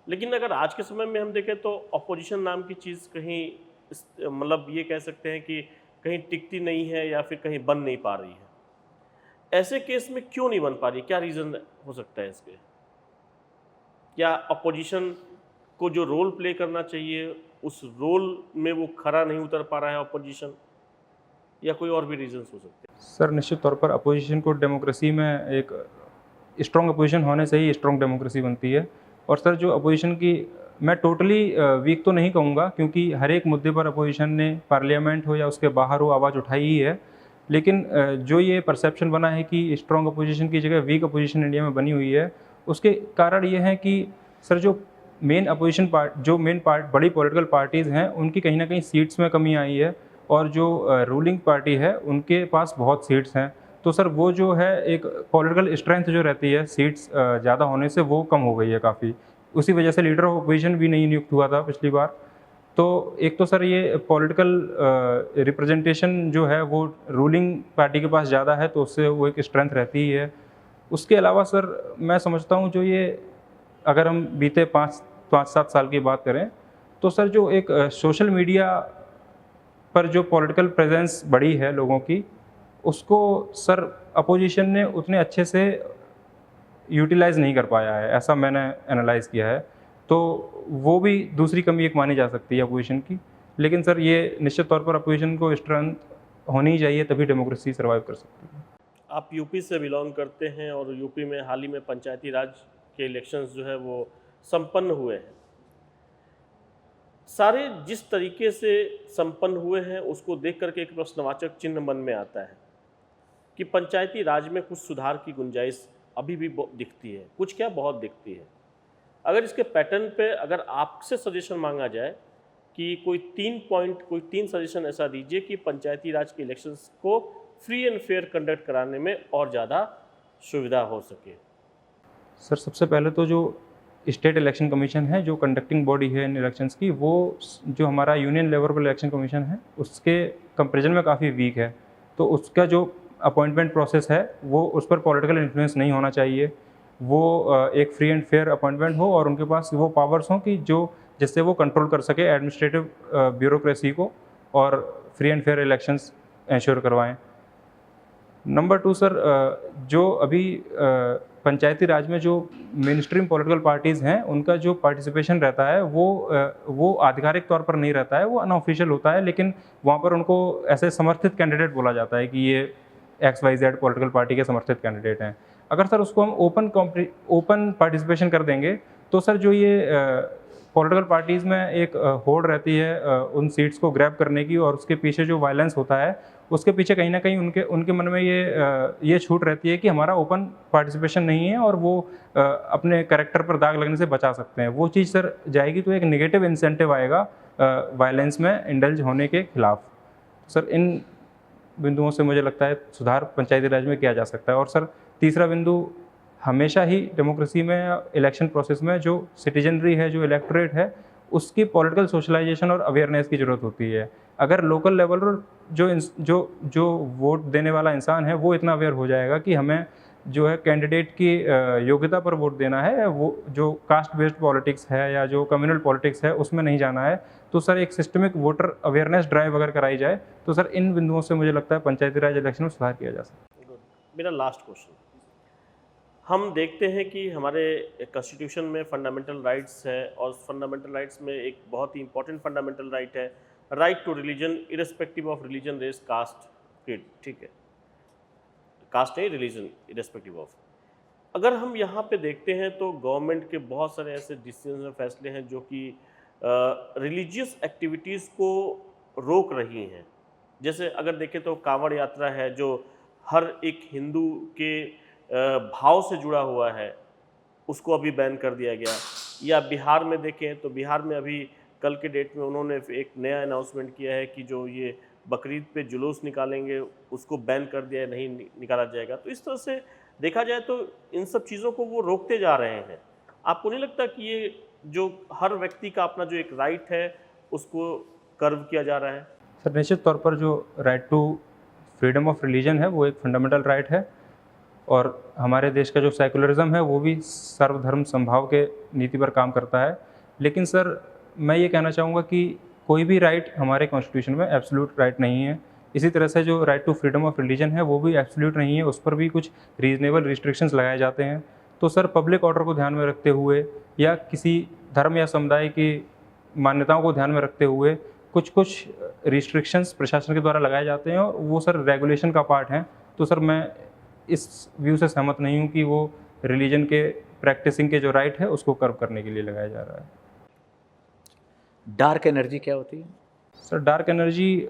लेकिन अगर आज के समय में हम देखें तो ऑपोजिशन नाम की चीज़ कहीं मतलब ये कह सकते हैं कि कहीं टिकती नहीं है या फिर कहीं बन नहीं पा रही है। ऐसे केस में क्यों नहीं बन पा रही, क्या रीज़न हो सकता है इसके? क्या अपोजिशन को जो रोल प्ले करना चाहिए उस रोल में वो खरा नहीं उतर पा रहा है अपोजिशन, या कोई और भी रीजंस हो सकते हैं? सर निश्चित तौर पर अपोजिशन को डेमोक्रेसी में एक स्ट्रॉन्ग अपोजिशन होने से ही स्ट्रॉन्ग डेमोक्रेसी बनती है। और सर जो अपोजिशन की मैं टोटली वीक तो नहीं कहूँगा, क्योंकि हर एक मुद्दे पर अपोजिशन ने पार्लियामेंट हो या उसके बाहर हो आवाज़ उठाई ही है। लेकिन जो ये परसेप्शन बना है कि स्ट्रॉन्ग अपोजिशन की जगह वीक अपोजिशन इंडिया में बनी हुई है, उसके कारण ये है कि सर जो मेन बड़ी पॉलिटिकल पार्टीज़ हैं, उनकी कहीं ना कहीं सीट्स में कमी आई है और जो रूलिंग पार्टी है उनके पास बहुत सीट्स हैं। तो सर वो जो है एक पॉलिटिकल स्ट्रेंथ जो रहती है सीट्स ज़्यादा होने से वो कम हो गई है काफ़ी। उसी वजह से लीडर ऑफ अपोजिशन भी नहीं नियुक्त हुआ था पिछली बार। तो एक तो सर ये पॉलिटिकल रिप्रेजेंटेशन जो है वो रूलिंग पार्टी के पास ज़्यादा है, तो उससे वो एक स्ट्रेंथ रहती ही है। उसके अलावा सर मैं समझता हूँ जो ये अगर हम बीते 5-7 साल की बात करें, तो सर जो एक सोशल मीडिया पर जो पॉलिटिकल प्रेजेंस बढ़ी है लोगों की, उसको सर अपोजिशन ने उतने अच्छे से यूटिलाइज़ नहीं कर पाया है, ऐसा मैंने एनालाइज़ किया है। तो वो भी दूसरी कमी एक मानी जा सकती है अपोजिशन की। लेकिन सर ये निश्चित तौर पर अपोजिशन को स्ट्रेंथ होनी ही चाहिए, तभी डेमोक्रेसी सर्वाइव कर सकती है। आप यूपी से बिलोंग करते हैं और यूपी में हाल ही में पंचायती राज के इलेक्शंस जो है वो संपन्न हुए हैं। सारे जिस तरीके से संपन्न हुए हैं उसको देख करके एक प्रश्नवाचक चिन्ह मन में आता है कि पंचायती राज में कुछ सुधार की गुंजाइश अभी भी दिखती है, कुछ क्या बहुत दिखती है। अगर इसके पैटर्न पे अगर आपसे सजेशन मांगा जाए कि कोई 3 सजेशन ऐसा दीजिए कि पंचायती राज के इलेक्शंस को फ्री एंड फेयर कंडक्ट कराने में और ज़्यादा सुविधा हो सके। सर सबसे पहले तो जो स्टेट इलेक्शन कमीशन है, जो कंडक्टिंग बॉडी है इन इलेक्शंस की, वो जो हमारा यूनियन लेवल पर इलेक्शन कमीशन है उसके कंपेरिजन में काफ़ी वीक है। तो उसका जो अपॉइंटमेंट प्रोसेस है वो उस पर पॉलिटिकल इन्फ्लुएंस नहीं होना चाहिए। वो एक फ्री एंड फेयर अपॉइंटमेंट हो और उनके पास वो पावर्स हों कि जिससे वो कंट्रोल कर सके एडमिनिस्ट्रेटिव ब्यूरोक्रेसी को और free and fair elections ensure करवाएं। नंबर 2 सर जो अभी पंचायती राज में जो मेन स्ट्रीम पॉलिटिकल पार्टीज़ हैं उनका जो पार्टिसिपेशन रहता है वो आधिकारिक तौर पर नहीं रहता है, वो अनऑफिशियल होता है। लेकिन वहाँ पर उनको ऐसे समर्थित कैंडिडेट बोला जाता है कि ये XYZ पॉलिटिकल पार्टी के समर्थित कैंडिडेट हैं। अगर सर उसको हम ओपन पार्टिसिपेशन कर देंगे तो सर जो ये पॉलिटिकल पार्टीज़ में एक होड़ रहती है उन सीट्स को ग्रैब करने की, और उसके पीछे जो वायलेंस होता है उसके पीछे कहीं ना कहीं उनके मन में ये छूट रहती है कि हमारा ओपन पार्टिसिपेशन नहीं है और वो अपने कैरेक्टर पर दाग लगने से बचा सकते हैं। वो चीज़ सर जाएगी तो एक नेगेटिव इंसेंटिव आएगा वायलेंस में इंडल्ज होने के खिलाफ। सर इन बिंदुओं से मुझे लगता है सुधार पंचायती राज में किया जा सकता है। और सर तीसरा बिंदु, हमेशा ही डेमोक्रेसी में इलेक्शन प्रोसेस में जो सिटीजनरी है, जो इलेक्टोरेट है, उसकी पॉलिटिकल सोशलाइजेशन और अवेयरनेस की ज़रूरत होती है। अगर लोकल लेवल पर जो वोट देने वाला इंसान है वो इतना अवेयर हो जाएगा कि हमें जो है कैंडिडेट की योग्यता पर वोट देना है, वो जो कास्ट बेस्ड पॉलिटिक्स है या जो कम्युनल पॉलिटिक्स है उसमें नहीं जाना है, तो सर एक सिस्टमिक वोटर अवेयरनेस ड्राइव अगर कराई जाए तो सर इन बिंदुओं से मुझे लगता है पंचायती राज इलेक्शन में सुधार किया जा सकता है। मेरा लास्ट क्वेश्चन, हम देखते हैं कि हमारे कॉन्स्टिट्यूशन में फंडामेंटल राइट्स है और फंडामेंटल राइट्स में एक बहुत ही इंपॉर्टेंट फंडामेंटल राइट है right to religion irrespective of religion, race, caste, creed. ठीक है, कास्ट नहीं, रिलीजन इरेस्पेक्टिव ऑफ। अगर हम यहाँ पे देखते हैं तो गवर्नमेंट के बहुत सारे ऐसे डिसीजन और फैसले हैं जो कि रिलीजियस एक्टिविटीज़ को रोक रही हैं। जैसे अगर देखें तो कांवड़ यात्रा है जो हर एक हिंदू के भाव से जुड़ा हुआ है, उसको अभी बैन कर दिया गया। या बिहार में देखें तो बिहार में अभी कल के डेट में उन्होंने एक नया अनाउंसमेंट किया है कि जो ये बकरीद पे जुलूस निकालेंगे उसको बैन कर दिया है, नहीं निकाला जाएगा। तो इस तरह से देखा जाए तो इन सब चीज़ों को वो रोकते जा रहे हैं। आपको नहीं लगता कि ये जो हर व्यक्ति का अपना जो एक राइट है उसको कर्व किया जा रहा है? सर निश्चित तौर पर जो right to freedom of religion है वो एक फंडामेंटल राइट है, और हमारे देश का जो सेकुलरिज्म है वो भी सर्वधर्म समभाव के नीति पर काम करता है। लेकिन सर मैं ये कहना चाहूँगा कि कोई भी राइट हमारे कॉन्स्टिट्यूशन में एब्सोल्यूट राइट नहीं है। इसी तरह से जो right to freedom of religion है वो भी एब्सोल्यूट नहीं है, उस पर भी कुछ रीजनेबल रिस्ट्रिक्शंस लगाए जाते हैं। तो सर पब्लिक ऑर्डर को ध्यान में रखते हुए या किसी धर्म या समुदाय की मान्यताओं को ध्यान में रखते हुए कुछ कुछ रिस्ट्रिक्शंस प्रशासन के द्वारा लगाए जाते हैं, और वो सर रेगुलेशन का पार्ट हैं। तो सर मैं इस व्यू से सहमत नहीं हूँ कि वो रिलीजन के प्रैक्टिसिंग के जो राइट है उसको कर्व करने के लिए लगाया जा रहा है। डार्क एनर्जी क्या होती है? सर डार्क एनर्जी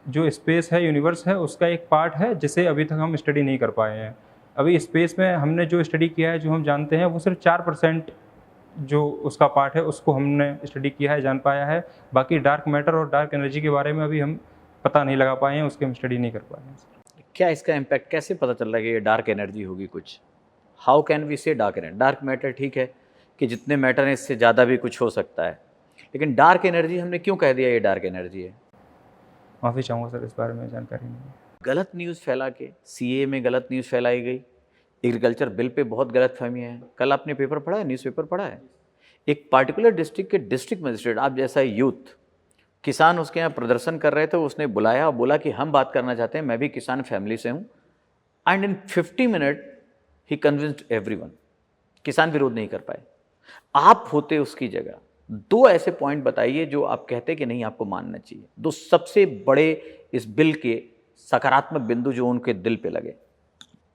जो स्पेस है, यूनिवर्स है, उसका एक पार्ट है जिसे अभी तक हम स्टडी नहीं कर पाए हैं। अभी स्पेस में हमने जो स्टडी किया है, जो हम जानते हैं, वो सिर्फ 4% जो उसका पार्ट है उसको हमने स्टडी किया है, जान पाया है। बाकी डार्क मैटर और डार्क एनर्जी के बारे में अभी हम पता नहीं लगा पाए हैं, उसकी हम स्टडी नहीं कर पाए हैं। क्या इसका इम्पैक्ट कैसे पता चल रहा है कि ये डार्क एनर्जी होगी कुछ? हाउ कैन वी से डार्क एनर्जी? डार्क मैटर ठीक है कि जितने मैटर हैं इससे ज़्यादा भी कुछ हो सकता है, लेकिन डार्क एनर्जी हमने क्यों कह दिया ये डार्क एनर्जी है? माफ़ी चाहूँगा सर, इस बारे में जानकारी नहीं है। गलत न्यूज़ फैला के सीए में गलत न्यूज़ फैलाई गई, एग्रीकल्चर बिल पे बहुत गलत फहमियाँ हैं। कल आपने पेपर पढ़ा है, न्यूज़पेपर पढ़ा है? एक पार्टिकुलर डिस्ट्रिक्ट के डिस्ट्रिक्ट मजिस्ट्रेट, आप जैसा यूथ, किसान उसके यहाँ प्रदर्शन कर रहे थे, उसने बुलाया और बोला कि हम बात करना चाहते हैं, मैं भी किसान फैमिली से हूँ। And in 50 minute he convinced everyone. किसान विरोध नहीं कर पाए। आप होते उसकी जगह, दो ऐसे पॉइंट बताइए जो आप कहते कि नहीं आपको मानना चाहिए, दो सबसे बड़े इस बिल के सकारात्मक बिंदु जो उनके दिल पे लगे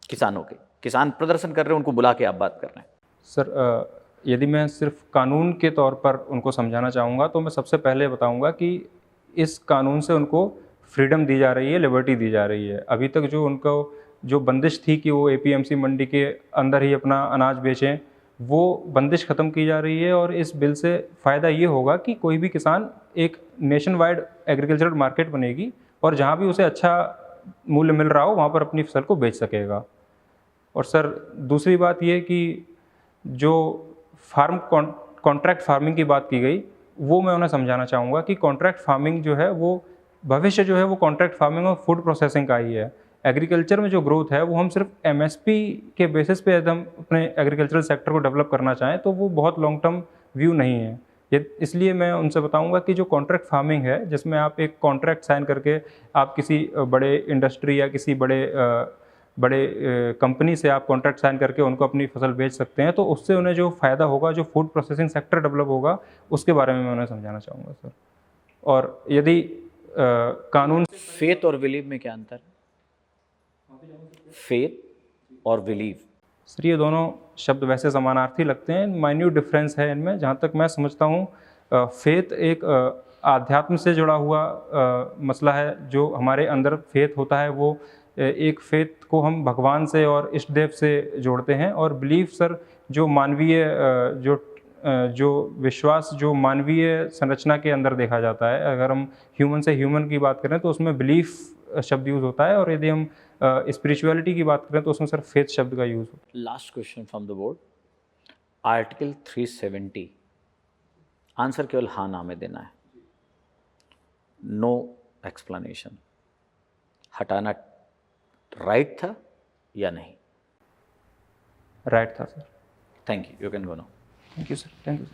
किसानों के। किसान प्रदर्शन कर रहे हैं, उनको बुला के आप बात कर रहे हैं। सर यदि मैं सिर्फ कानून के तौर पर उनको समझाना चाहूँगा तो मैं सबसे पहले बताऊँगा कि इस कानून से उनको फ्रीडम दी जा रही है, लिबर्टी दी जा रही है। अभी तक जो उनको जो बंदिश थी कि वो एपीएमसी मंडी के अंदर ही अपना अनाज बेचें, वो बंदिश ख़त्म की जा रही है। और इस बिल से फ़ायदा ये होगा कि कोई भी किसान, एक नेशन वाइड एग्रीकल्चरल मार्केट बनेगी और जहाँ भी उसे अच्छा मूल्य मिल रहा हो वहाँ पर अपनी फसल को बेच सकेगा। और सर दूसरी बात ये कि जो कॉन्ट्रैक्ट फार्मिंग की बात की गई, वो मैं उन्हें समझाना चाहूँगा कि कॉन्ट्रैक्ट फार्मिंग जो है वो भविष्य जो है वो कॉन्ट्रैक्ट फार्मिंग और फूड प्रोसेसिंग का ही है। एग्रीकल्चर में जो ग्रोथ है वो हम सिर्फ एमएसपी के बेसिस पे यदि हम अपने एग्रीकल्चरल सेक्टर को डेवलप करना चाहें तो वो बहुत लॉन्ग टर्म व्यू नहीं है। ये इसलिए मैं उनसे बताऊंगा कि जो कॉन्ट्रैक्ट फार्मिंग है, जिसमें आप एक कॉन्ट्रैक्ट साइन करके आप किसी बड़े इंडस्ट्री या किसी बड़े कंपनी से आप कॉन्ट्रैक्ट साइन करके उनको अपनी फसल बेच सकते हैं, तो उससे उन्हें जो फ़ायदा होगा, जो फूड प्रोसेसिंग सेक्टर डेवलप होगा, उसके बारे में मैं उन्हें समझाना चाहूँगा सर। और यदि कानून फेथ और बिलीव में क्या अंतर है? फेथ और बिलीव, सर ये दोनों शब्द वैसे समानार्थी लगते हैं, माइन्यूट डिफरेंस है इनमें। जहाँ तक मैं समझता हूँ फेथ एक आध्यात्म से जुड़ा हुआ मसला है। जो हमारे अंदर फेथ होता है वो एक फेथ को हम भगवान से और इष्ट देव से जोड़ते हैं। और बिलीफ सर जो मानवीय जो विश्वास जो मानवीय संरचना के अंदर देखा जाता है। अगर हम ह्यूमन से ह्यूमन की बात करें तो उसमें बिलीफ शब्द यूज़ होता है, और यदि हम स्पिरिचुअलिटी की बात करें तो उसमें सर फेथ शब्द का यूज़ होता है। Last question from the board, article 370 answer केवल हाँ ना में देना है, नो एक्सप्लेनेशन। हटाना राइट था या नहीं? राइट था sir. Thank you can go now. Thank you sir, thank you.